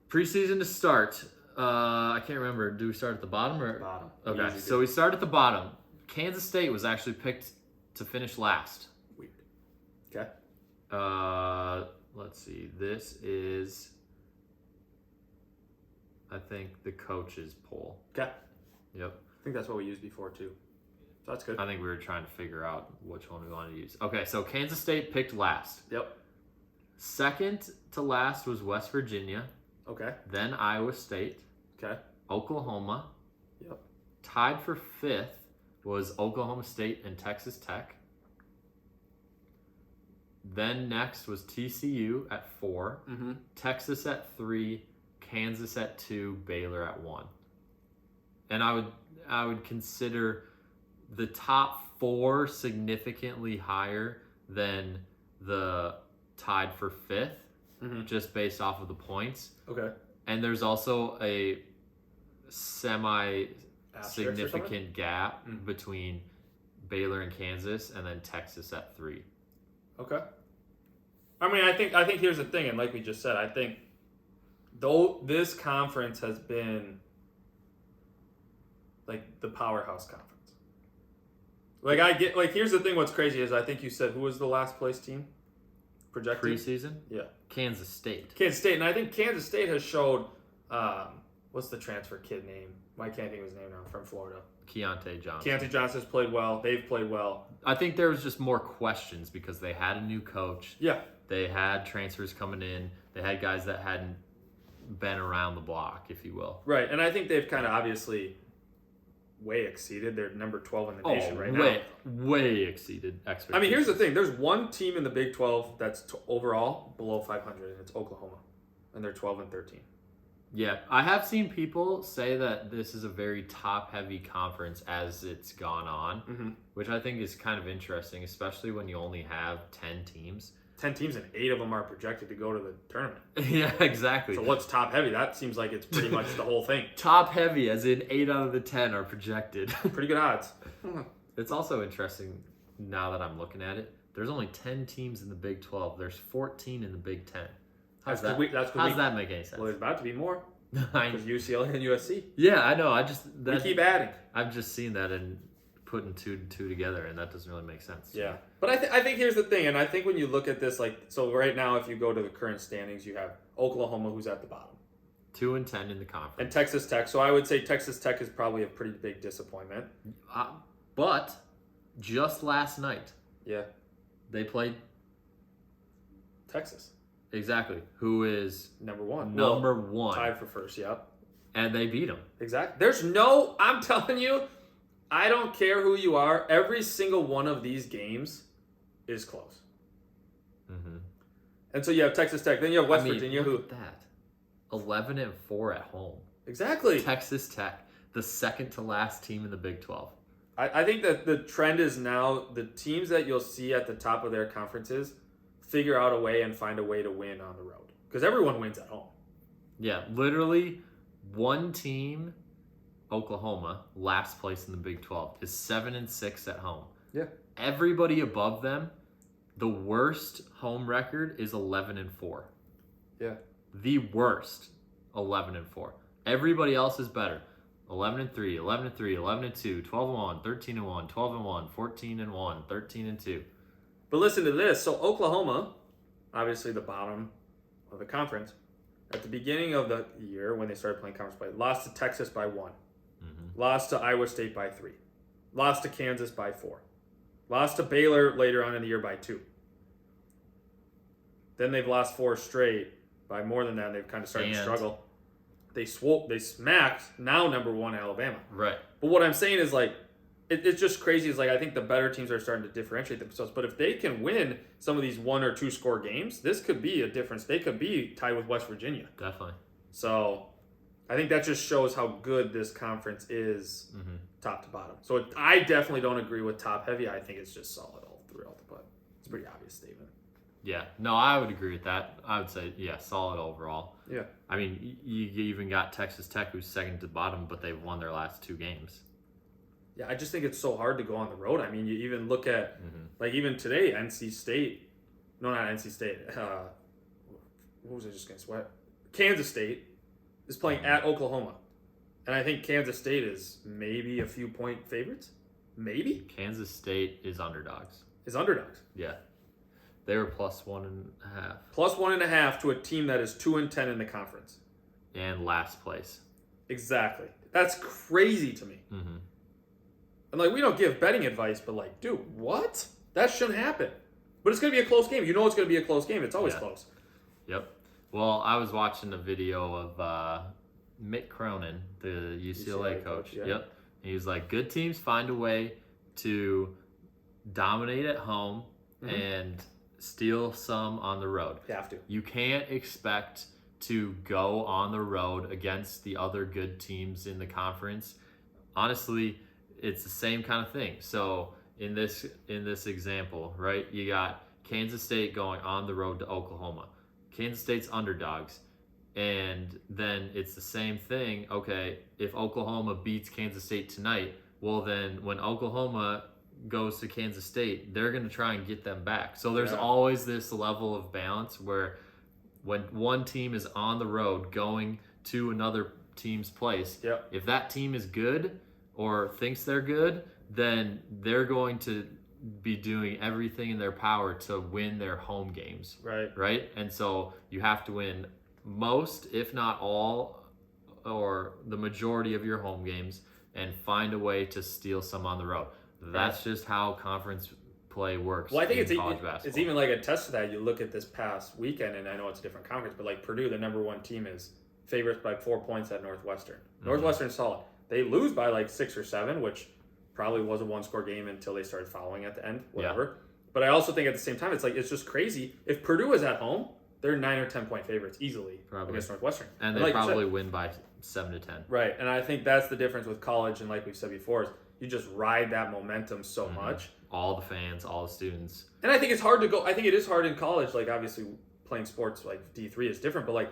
preseason to start. I can't remember. Do we start at the bottom or bottom? Okay, so we start at the bottom. Kansas State was actually picked to finish last. Weird. Okay. Let's see. This is, I think, the coach's poll. Okay. Yep. I think that's what we used before too. So that's good. I think we were trying to figure out which one we wanted to use. Okay, so Kansas State picked last. Yep. Second to last was West Virginia. Okay. Then Iowa State. Okay. Oklahoma. Yep. Tied for 5th was Oklahoma State and Texas Tech. Then next was TCU at 4, Texas at 3, Kansas at 2, Baylor at 1. And I would consider the top 4 significantly higher than the tied for 5th, just based off of the points. Okay. And there's also a semi-significant gap between Baylor and Kansas, and then Texas at 3. Okay. I mean, I think here's the thing, and like we just said, I think though this conference has been like the powerhouse conference. Like I get like here's the thing. What's crazy is I think you said who was the last place team projected Preseason? Yeah, Kansas State. Kansas State, and I think Kansas State has showed. What's the transfer kid name? Why can't I think of his name now? From Florida. Keontae Johnson. Keontae Johnson has played well. They've played well. I think there was just more questions because they had a new coach. Yeah. They had transfers coming in. They had guys that hadn't been around the block, if you will. Right, and I think they've kind of obviously way exceeded. They're number 12 in the nation right now. Way exceeded expectations. I mean, here's the thing. There's one team in the Big 12 that's overall below 500, and it's Oklahoma. And they're 12 and 13. Yeah, I have seen people say that this is a very top-heavy conference as it's gone on, which I think is kind of interesting, especially when you only have 10 teams. 10 teams and 8 of them are projected to go to the tournament. Yeah, exactly. So what's top-heavy? That seems like it's pretty much the whole thing. Top-heavy, as in 8 out of the 10 are projected. Pretty good odds. It's also interesting, now that I'm looking at it, there's only 10 teams in the Big 12. There's 14 in the Big 10. How does that make any sense? Well, there's about to be more. Because UCLA and USC. Yeah, I know. We keep adding. I've just seen that and putting two together, and that doesn't really make sense. Yeah, but I think here's the thing, and I think when you look at this, like, so right now, if you go to the current standings, you have Oklahoma, who's at the bottom, 2 and 10 in the conference, and Texas Tech. So I would say Texas Tech is probably a pretty big disappointment. But just last night, yeah, they played Texas. Exactly. Who is number one? Number one. Tied for first, yep. And they beat them. Exactly. I'm telling you, I don't care who you are. Every single one of these games is close. Mm-hmm. And so you have Texas Tech. Then you have West Virginia. Look at that. 11 and 4 at home. Exactly. Texas Tech, the second to last team in the Big 12. I think that the trend is now the teams that you'll see at the top of their conferences figure out a way and find a way to win on the road. Because everyone wins at home. Yeah, literally one team, Oklahoma, last place in the Big 12, is 7 and 6 at home. Yeah. Everybody above them, the worst home record is 11 and 4. Yeah. The worst, 11 and 4. Everybody else is better. 11 and 3, 11 and 3, 11 and 2, 12 and 1, 13 and 1, 12 and 1, 14 and 1, 13 and 2. But listen to this. So Oklahoma, obviously the bottom of the conference, at the beginning of the year when they started playing conference play, lost to Texas by 1. Lost to Iowa State by 3. Lost to Kansas by 4. Lost to Baylor later on in the year by 2. Then they've lost 4 straight by more than that. And they've kind of started to struggle. They smacked now number 1 Alabama. Right. But what I'm saying is like, it's just crazy. It's like I think the better teams are starting to differentiate themselves. But if they can win some of these 1 or 2 score games, this could be a difference. They could be tied with West Virginia. Definitely. So I think that just shows how good this conference is top to bottom. So I definitely don't agree with top heavy. I think it's just solid all throughout the butt. It's a pretty obvious statement. Yeah. No, I would agree with that. I would say, yeah, solid overall. Yeah. I mean, you even got Texas Tech, who's second to bottom, but they've won their last 2 games. Yeah, I just think it's so hard to go on the road. I mean, you even look at, like even today, NC State. No, not NC State. What was I just going to sweat? Kansas State is playing at Oklahoma. And I think Kansas State is maybe a few point favorites. Maybe? Kansas State is underdogs. Is underdogs. Yeah. They were +1.5. +1.5 to a team that is 2 and 10 in the conference. And last place. Exactly. That's crazy to me. And like, we don't give betting advice, but like, dude, what? That shouldn't happen. But it's going to be a close game. You know it's going to be a close game. It's always close. Yep. Well, I was watching a video of Mick Cronin, the UCLA coach. Yeah. Yep. And he was like, good teams find a way to dominate at home and steal some on the road. You have to. You can't expect to go on the road against the other good teams in the conference. Honestly, it's the same kind of thing. So in this example, right, you got Kansas State going on the road to Oklahoma. Kansas State's underdogs. And then it's the same thing. Okay, if Oklahoma beats Kansas State tonight, well then when Oklahoma goes to Kansas State, they're going to try and get them back. So there's always this level of balance where when one team is on the road going to another team's place, if that team is good or thinks they're good, then they're going to be doing everything in their power to win their home games. Right? And so you have to win most, if not all, or the majority of your home games and find a way to steal some on the road. That's just how conference play works. Well, I think in college basketball. It's even like a test to that. You look at this past weekend, and I know it's a different conference, but like Purdue, the number one team, is favorites by 4 points at Northwestern. Northwestern's solid. They lose by like 6 or 7, which probably was a one-score game until they started fouling at the end, whatever. Yeah. But I also think at the same time, it's just crazy. If Purdue is at home, they're 9 or 10 point favorites easily against Northwestern. And they probably win by 7 to 10. Right. And I think that's the difference with college, and like we've said before, is you just ride that momentum so much. All the fans, all the students. And I think it's hard to go. I think it is hard in college. Like, obviously, playing sports like D3 is different, but like,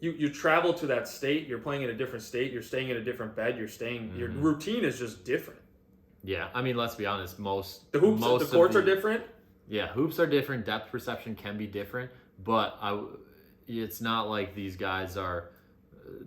you travel to that state, you're playing in a different state, you're staying in a different bed, your routine is just different. Yeah, I mean, let's be honest, the courts are different. Yeah, hoops are different, depth perception can be different, but it's not like these guys are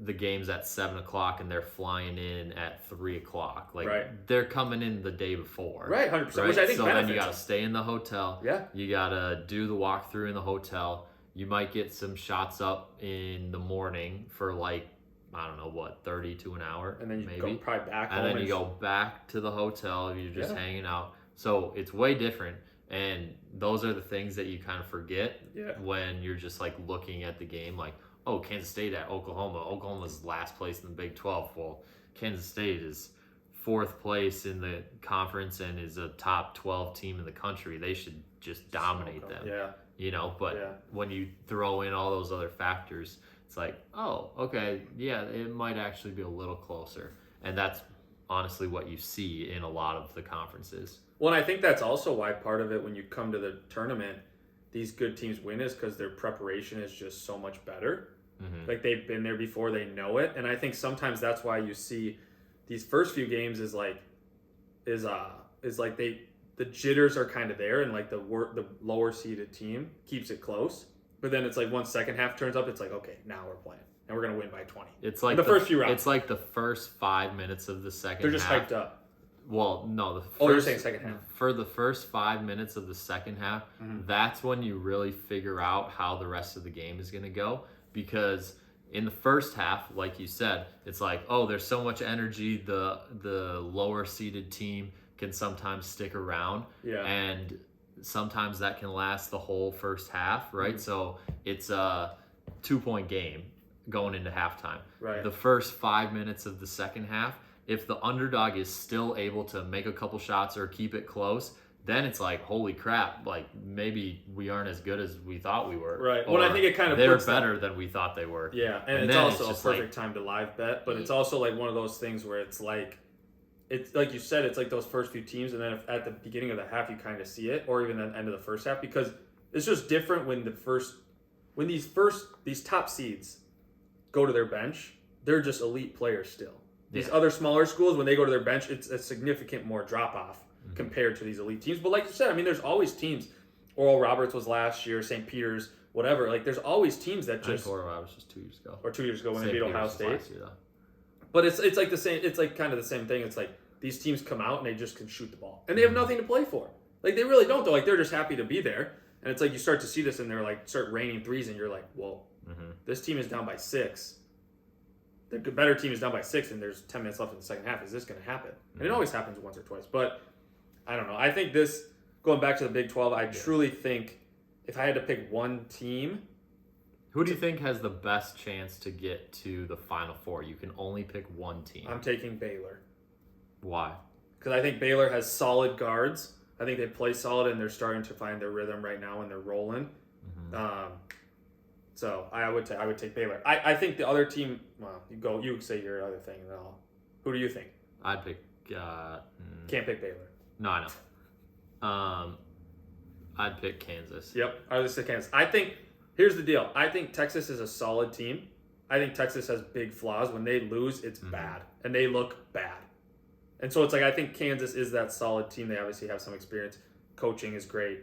the game's at 7 o'clock and they're flying in at 3 o'clock. Like they're coming in the day before. Right, 100%. Which I think so then you gotta stay in the hotel. Yeah. You gotta do the walkthrough in the hotel. You might get some shots up in the morning for like, I don't know what, 30 to an hour. And then you maybe. Go probably back home. And then you go back to the hotel if you're just hanging out. So it's way different. And those are the things that you kind of forget when you're just like looking at the game like, oh, Kansas State at Oklahoma. Oklahoma's last place in the Big 12. Well, Kansas State is 4th place in the conference and is a top 12 team in the country. They should just dominate them. Yeah. You know, but when you throw in all those other factors, it's like, oh, okay, yeah, it might actually be a little closer. And that's honestly what you see in a lot of the conferences. Well, and I think that's also why part of it when you come to the tournament, these good teams win is because their preparation is just so much better. Like they've been there before, they know it. And I think sometimes that's why you see these first few games is like the jitters are kind of there, and like the lower seeded team keeps it close. But then it's like once second half turns up, it's like, okay, now we're playing and we're gonna win by 20. It's like the first few rounds. It's like the first 5 minutes of the second. They're just half. hyped up. Well, no, you're saying second half. For the first 5 minutes of the second half, that's when you really figure out how the rest of the game is going to go. Because in the first half, like you said, it's like, oh, there's so much energy. The lower seeded team can sometimes stick around. Yeah. And sometimes that can last the whole first half, right? So it's a 2-point game going into halftime. Right. The first 5 minutes of the second half, if the underdog is still able to make a couple shots or keep it close, then it's like, holy crap, like maybe we aren't as good as we thought we were. Right. Well, I think it kind of they're better than we thought they were. Yeah, and it's also a perfect time to live bet, but it's also like one of those things where it's like you said, it's like those first few teams, and then at the beginning of the half you kind of see it, or even at the end of the first half, because it's just different when these top seeds go to their bench, they're just elite players still. These other smaller schools, when they go to their bench, it's a significant more drop-off compared to these elite teams. But like you said, I mean, there's always teams. Oral Roberts was last year, St. Peter's, whatever. Like, there's always teams that just... Oral Roberts was 2 years ago. Or 2 years ago when they beat Ohio State. Last year, though. But it's like the same... It's like kind of the same thing. It's like these teams come out and they just can shoot the ball. And they have nothing to play for. Like, they really don't, though. Like, they're just happy to be there. And it's like you start to see this and they're like, start raining threes and you're like, whoa, this team is down by 6. The better team is down by 6 and there's 10 minutes left in the second half. Is this going to happen? And it always happens once or twice. But I don't know. I think this, going back to the Big 12, I truly think if I had to pick one team. Who do you think has the best chance to get to the Final Four? You can only pick one team. I'm taking Baylor. Why? Because I think Baylor has solid guards. I think they play solid and they're starting to find their rhythm right now and they're rolling. So I would take Baylor. I think the other team. Well, you say your other thing. And who do you think? I'd pick. Can't pick Baylor. No, I know. I'd pick Kansas. Yep, I would say Kansas. I think here's the deal. I think Texas is a solid team. I think Texas has big flaws. When they lose, it's bad, and they look bad. And so it's like I think Kansas is that solid team. They obviously have some experience. Coaching is great.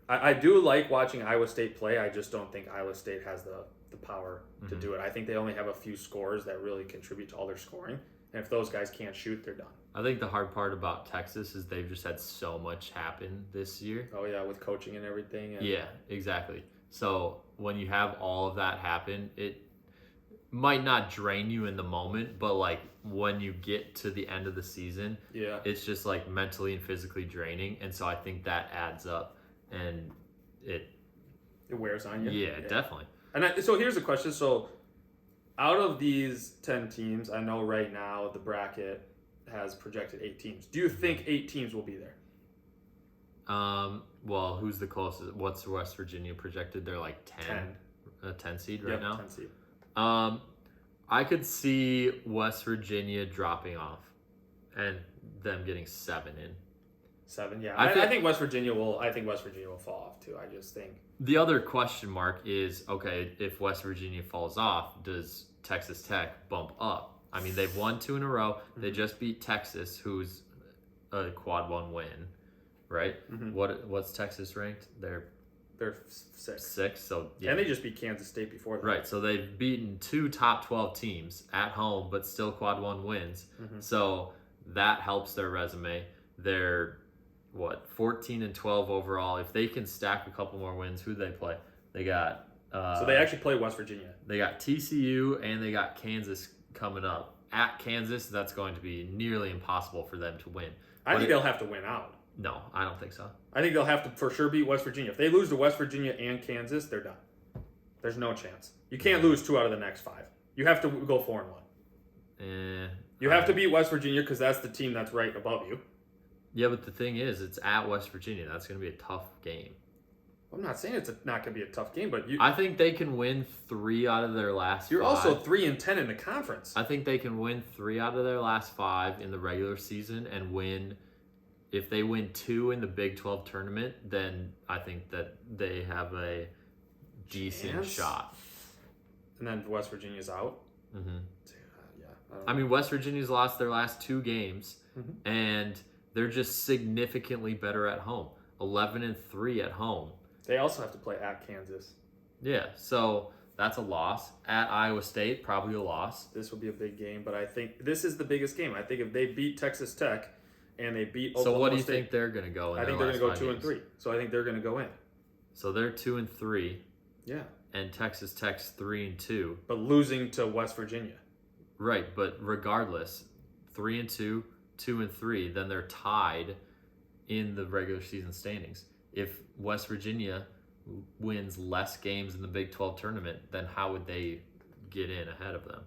I do like watching Iowa State play. I just don't think Iowa State has the power to do it. I think they only have a few scorers that really contribute to all their scoring. And if those guys can't shoot, they're done. I think the hard part about Texas is they've just had so much happen this year. Oh, yeah, with coaching and everything. And... Yeah, exactly. So when you have all of that happen, it might not drain you in the moment, but like when you get to the end of the season, yeah, it's just like mentally and physically draining. And so I think that adds up, and it wears on you. Yeah, definitely. And so here's the question. So out of these 10 teams, I know right now the bracket has projected 8 teams. Do you think 8 teams will be there? Well, who's the closest? What's West Virginia projected? They're like 10. A 10 seed right now? 10 seed. I could see West Virginia dropping off and them getting 7 in. 7, yeah. I think West Virginia will fall off too. I just think. The other question mark is, okay, if West Virginia falls off, does Texas Tech bump up? I mean, they've won 2 in a row. Mm-hmm. They just beat Texas, who's a quad 1 win, right? Mm-hmm. What's Texas ranked? They're 6. 6, so yeah. And they just beat Kansas State before that. Right, so they've beaten 2 top 12 teams at home, but still quad 1 wins. Mm-hmm. So that helps their resume. They're 14 and 12 overall. If they can stack a couple more wins, who do they play? They got so they actually play West Virginia. They got TCU and they got Kansas coming up. At Kansas, that's going to be nearly impossible for them to win. I think they'll have to win out. No, I don't think so. I think they'll have to for sure beat West Virginia. If they lose to West Virginia and Kansas, they're done. There's no chance. You can't lose 2 out of the next 5. You have to go 4-1. You have to beat West Virginia because that's the team that's right above you. Yeah, but the thing is, it's at West Virginia. That's going to be a tough game. I'm not saying it's not going to be a tough game, but I think they can win 3 out of their last 5. You're also 3-10 in the conference. I think they can win 3 out of their last 5 in the regular season and win. If they win 2 in the Big 12 tournament, then I think that they have a decent shot. And then West Virginia's out? Mm-hmm. Yeah. I mean, West Virginia's lost their last 2 games, and they're just significantly better at home. 11-3 at home. They also have to play at Kansas. Yeah, so that's a loss. At Iowa State, probably a loss. This will be a big game, but I think this is the biggest game. I think if they beat Texas Tech and they beat Oklahoma State. So what do you think they're going to go in? I think they're going to go 2-3. So I think they're going to go in. So they're 2-3. Yeah. And Texas Tech's 3-2. But losing to West Virginia. Right, but regardless, 3-2, 2-3, then they're tied in the regular season standings. If West Virginia wins less games in the Big 12 tournament, then how would they get in ahead of them?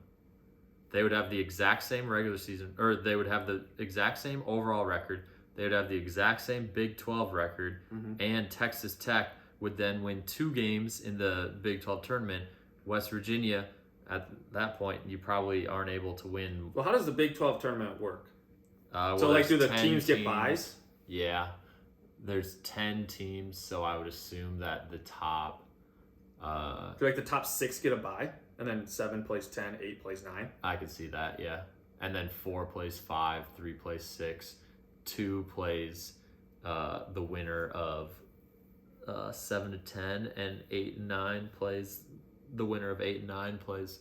They would have the exact same regular season, or they would have the exact same overall record. They would have the exact same Big 12 record, and Texas Tech would then win 2 games in the Big 12 tournament. West Virginia, at that point, you probably aren't able to win. Well, how does the Big 12 tournament work? So, like, do the teams get buys? Yeah. There's 10 teams, so I would assume that the top... do like the top 6 get a bye? And then 7 plays 10, 8 plays 9? I could see that, yeah. And then 4 plays 5, 3 plays 6, 2 plays the winner of 7-10, and 8-9 plays the winner of 8-9 plays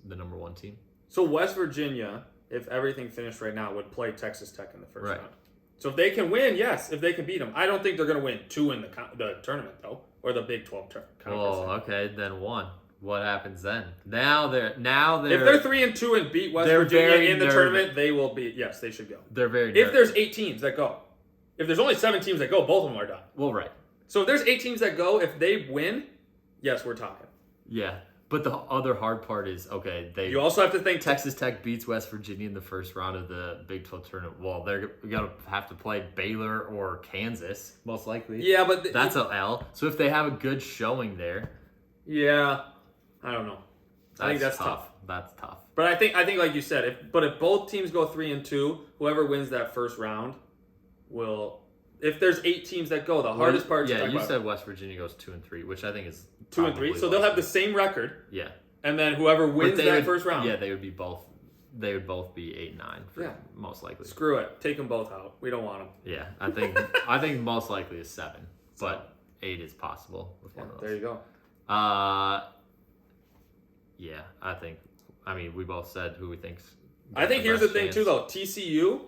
the number 1 team. So West Virginia, if everything finished right now, would play Texas Tech in the first round. So if they can win, yes. If they can beat them, I don't think they're going to win 2 in the tournament though, or the Big 12 conference. Oh, okay, then 1. What happens then? Now they're if they're 3-2 and beat West Virginia in the tournament, they will be. Yes, they should go. They're very. If there's 8 teams that go, if there's only 7 teams that go, both of them are done. Well, right. So if there's 8 teams that go, if they win, yes, we're talking. Yeah. But the other hard part is, okay, you also have to think Texas Tech beats West Virginia in the first round of the Big 12 tournament. Well, they're going to have to play Baylor or Kansas, most likely. Yeah, but... that's an L. So if they have a good showing there... Yeah, I don't know. I think that's tough. That's tough. But I think like you said, if both teams go 3-2, whoever wins that first round will... If there's 8 teams that go, the hardest part is you said West Virginia goes 2-3, which I think is 2-3. So they'll have the same record. Yeah. And then whoever wins that first round. Yeah, they would both be 8-9 most likely. Screw it. Take them both out. We don't want them. Yeah, I think most likely is 7, but 8 is possible with one of those. There you go. Yeah, I think I mean, we both said who we think's. I think here's the thing too, though. TCU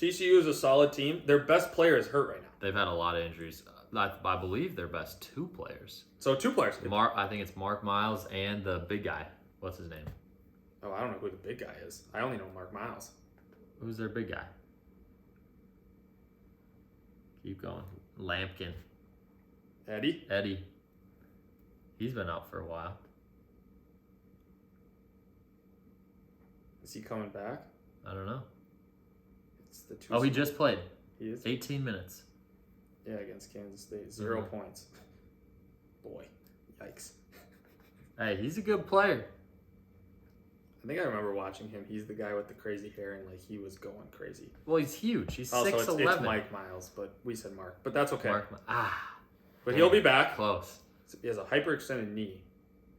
is a solid team. Their best player is hurt right now. They've had a lot of injuries. I believe their best 2 players. So 2 players. I think it's Mark Miles and the big guy. What's his name? Oh, I don't know who the big guy is. I only know Mark Miles. Who's their big guy? Keep going. Lampkin. Eddie. He's been out for a while. Is he coming back? I don't know. It's the 2. Oh, he just played. He is? 18 minutes. Yeah, against Kansas State. 0 points. Boy. Yikes. Hey, he's a good player. I think I remember watching him. He's the guy with the crazy hair, and like he was going crazy. Well, he's huge. He's Also, 6'11". it's Mike Miles, but we said Mark. But that's okay. But Damn. he'll be back. Close. He has a hyperextended knee,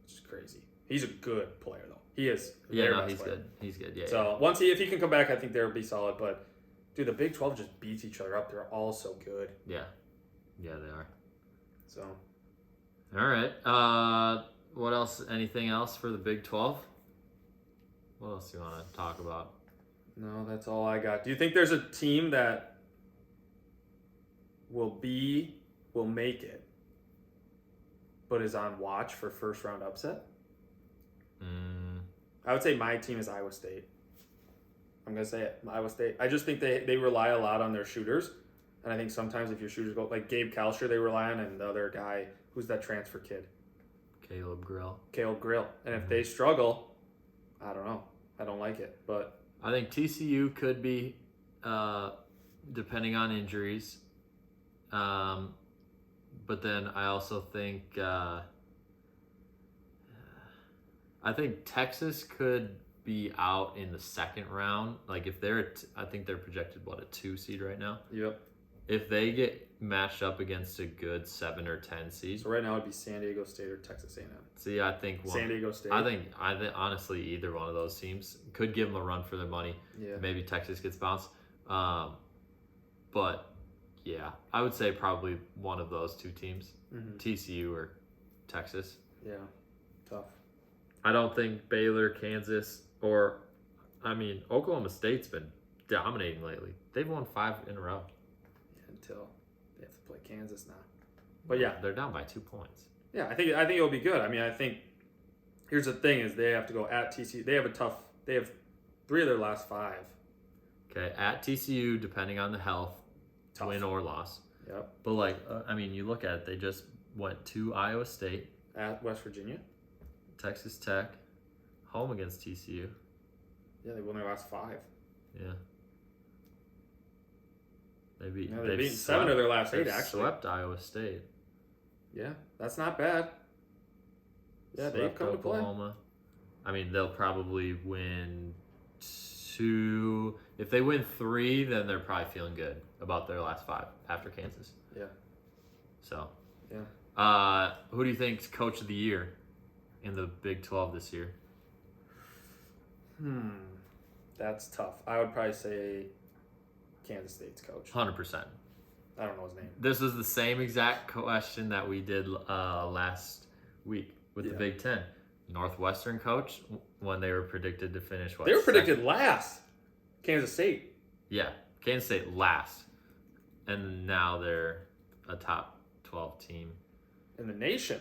which is crazy. He's a good player, though. He is. Yeah, no, he's good. He's good. Yeah. So if he can come back, I think they'll be solid. But dude, the Big 12 just beats each other up. They're all so good. Yeah, they are. So. All right. What else? Anything else for the Big 12? What else do you want to talk about? No, that's all I got. Do you think there's a team that will make it, but is on watch for first round upset? I would say my team is Iowa State. I'm going to say it, Iowa State. I just think they rely a lot on their shooters. And I think sometimes if your shooters go, like Gabe Kalsher, they rely on, and the other guy, who's that transfer kid? Caleb Grill. And if they struggle, I don't know. I don't like it. But I think TCU could be, depending on injuries. But then I also think Texas could be out in the second round. Like if I think they're projected a 2 seed right now. Yep. If they get matched up against a good 7 or 10 seed. So right now it'd be San Diego State or Texas A&M. See, I think San Diego State. I think honestly either one of those teams could give them a run for their money. Yeah. Maybe Texas gets bounced. But yeah, I would say probably one of those 2 teams, TCU or Texas. Yeah, tough. I don't think Baylor, Kansas, Oklahoma State's been dominating lately. They've won 5 in a row. Until they have to play Kansas now. But yeah, they're down by 2 points. Yeah, I think it'll be good. I mean, I think here's the thing: is they have to go at TCU. They have 3 of their last 5. Okay, at TCU, depending on the health, win or loss. Yep. But you look at it. They just went to Iowa State, at West Virginia, Texas Tech, home against TCU. Yeah, they won their last 5. Yeah. They've beaten 7 of their last 8, actually. Swept Iowa State. Yeah, that's not bad. Yeah, they've come to play. Oklahoma. I mean, they'll probably win 2. If they win 3, then they're probably feeling good about their last 5 after Kansas. Yeah. So. Yeah. Who do you think's coach of the year in the Big 12 this year? That's tough. I would probably say Kansas State's coach. 100%. I don't know his name. This was the same exact question that we did last week with the Big 10. Northwestern coach when they were predicted to finish what? They were predicted last. Kansas State. Yeah, Kansas State last. And now they're a top 12 team. In the nation.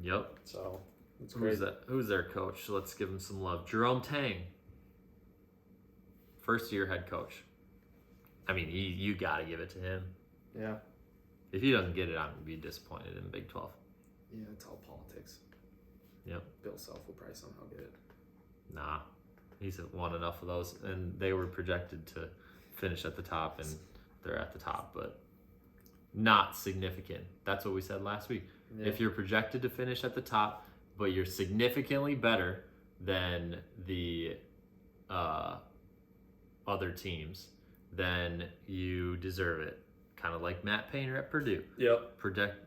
Yep. So, it's crazy. Who's their coach? Let's give him some love. Jerome Tang. First year head coach. I mean, you got to give it to him. Yeah. If he doesn't get it, I'm going to be disappointed in Big 12. Yeah, it's all politics. Yep. Bill Self will probably somehow get it. Nah. He's won enough of those. And they were projected to finish at the top, and they're at the top, but not significant. That's what we said last week. Yeah. If you're projected to finish at the top, but you're significantly better than the other teams, then you deserve it. Kind of like Matt Painter at Purdue. Yep.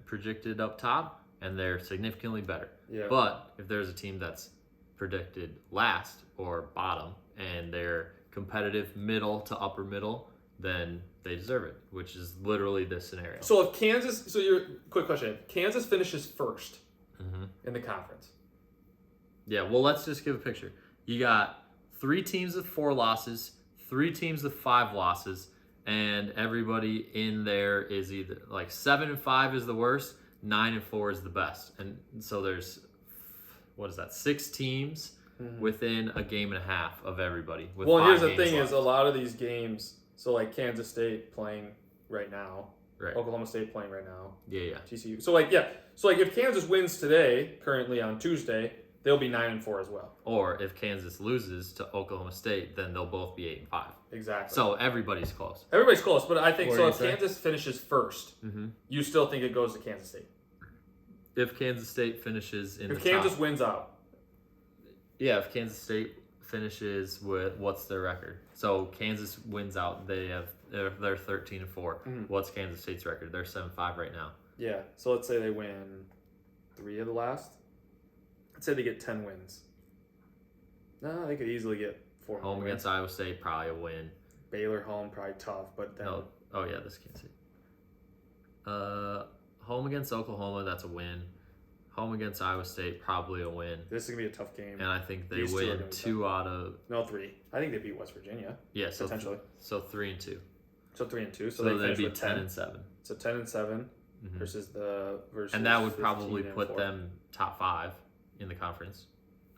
Projected up top, and they're significantly better. Yeah. But if there's a team that's predicted last or bottom, and they're competitive middle to upper middle, then they deserve it, which is literally this scenario. So if Kansas, quick question, if Kansas finishes first in the conference, Yeah, well, let's just give a picture. You got 3 teams with 4 losses, 3 teams with 5 losses, and everybody in there is either like 7-5 is the worst, 9-4 is the best. And so there's, what is that, 6 teams within a game and a half of everybody. With Well, 5 here's the games thing: left. is a lot of these games. So like Kansas State playing right now, Right. Oklahoma State playing right now, Yeah. TCU. So like if Kansas wins today, currently on Tuesday, they'll be 9-4 as well. Or if Kansas loses to Oklahoma State, then they'll both be 8-5. Exactly. So everybody's close. Everybody's close, but I think What so. do If you say? Kansas finishes first, you still think it goes to Kansas State. If Kansas State finishes in If the Kansas top, wins out, yeah, if Kansas State finishes with, what's their record? So Kansas wins out, they're 13-4. What's Kansas State's record? They're 7-5 right now. yeah. So let's say they win 3 of the last. Let's say they get 10 wins. No, they could easily get 4 Home more against wins. Iowa State, probably a win. Baylor home, probably tough, but then Oh yeah, this Kansas State. Home against Oklahoma, that's a win. Home against Iowa State, probably a win. this is gonna be a tough game. And I think they These two are win gonna be 2 out of, No, 3. I think they beat West Virginia. yeah, so Potentially. So 3-2. So 3-2. So, So they they'd finish be with 10-7. So 10-7 versus And that would probably 15-4. put them top 5 in the conference.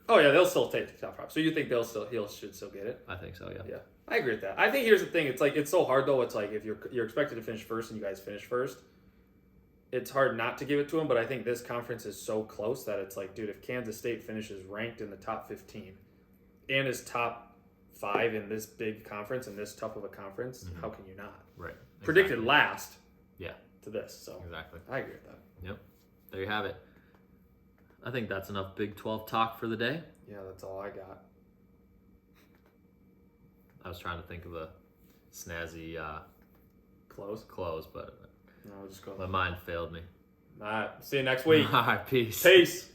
Oh yeah, they'll still take the top 5. So you think he'll should still get it? I think so, yeah. Yeah, I agree with that. I think here's the thing: it's so hard though. It's like if you're expected to finish first and you guys finish first, it's hard not to give it to them. But I think this conference is so close that it's like, dude, if Kansas State finishes ranked in the top 15 and is top 5 in this big conference and this tough of a conference, how can you not? Right. Predicted Exactly. last. Yeah. To this, so Exactly. I agree with that. Yep. There you have it. I think that's enough Big 12 talk for the day. Yeah, that's all I got. I was trying to think of a snazzy Close. but No, we'll just go. my mind failed me. All right. See you next week. All right, peace. Peace.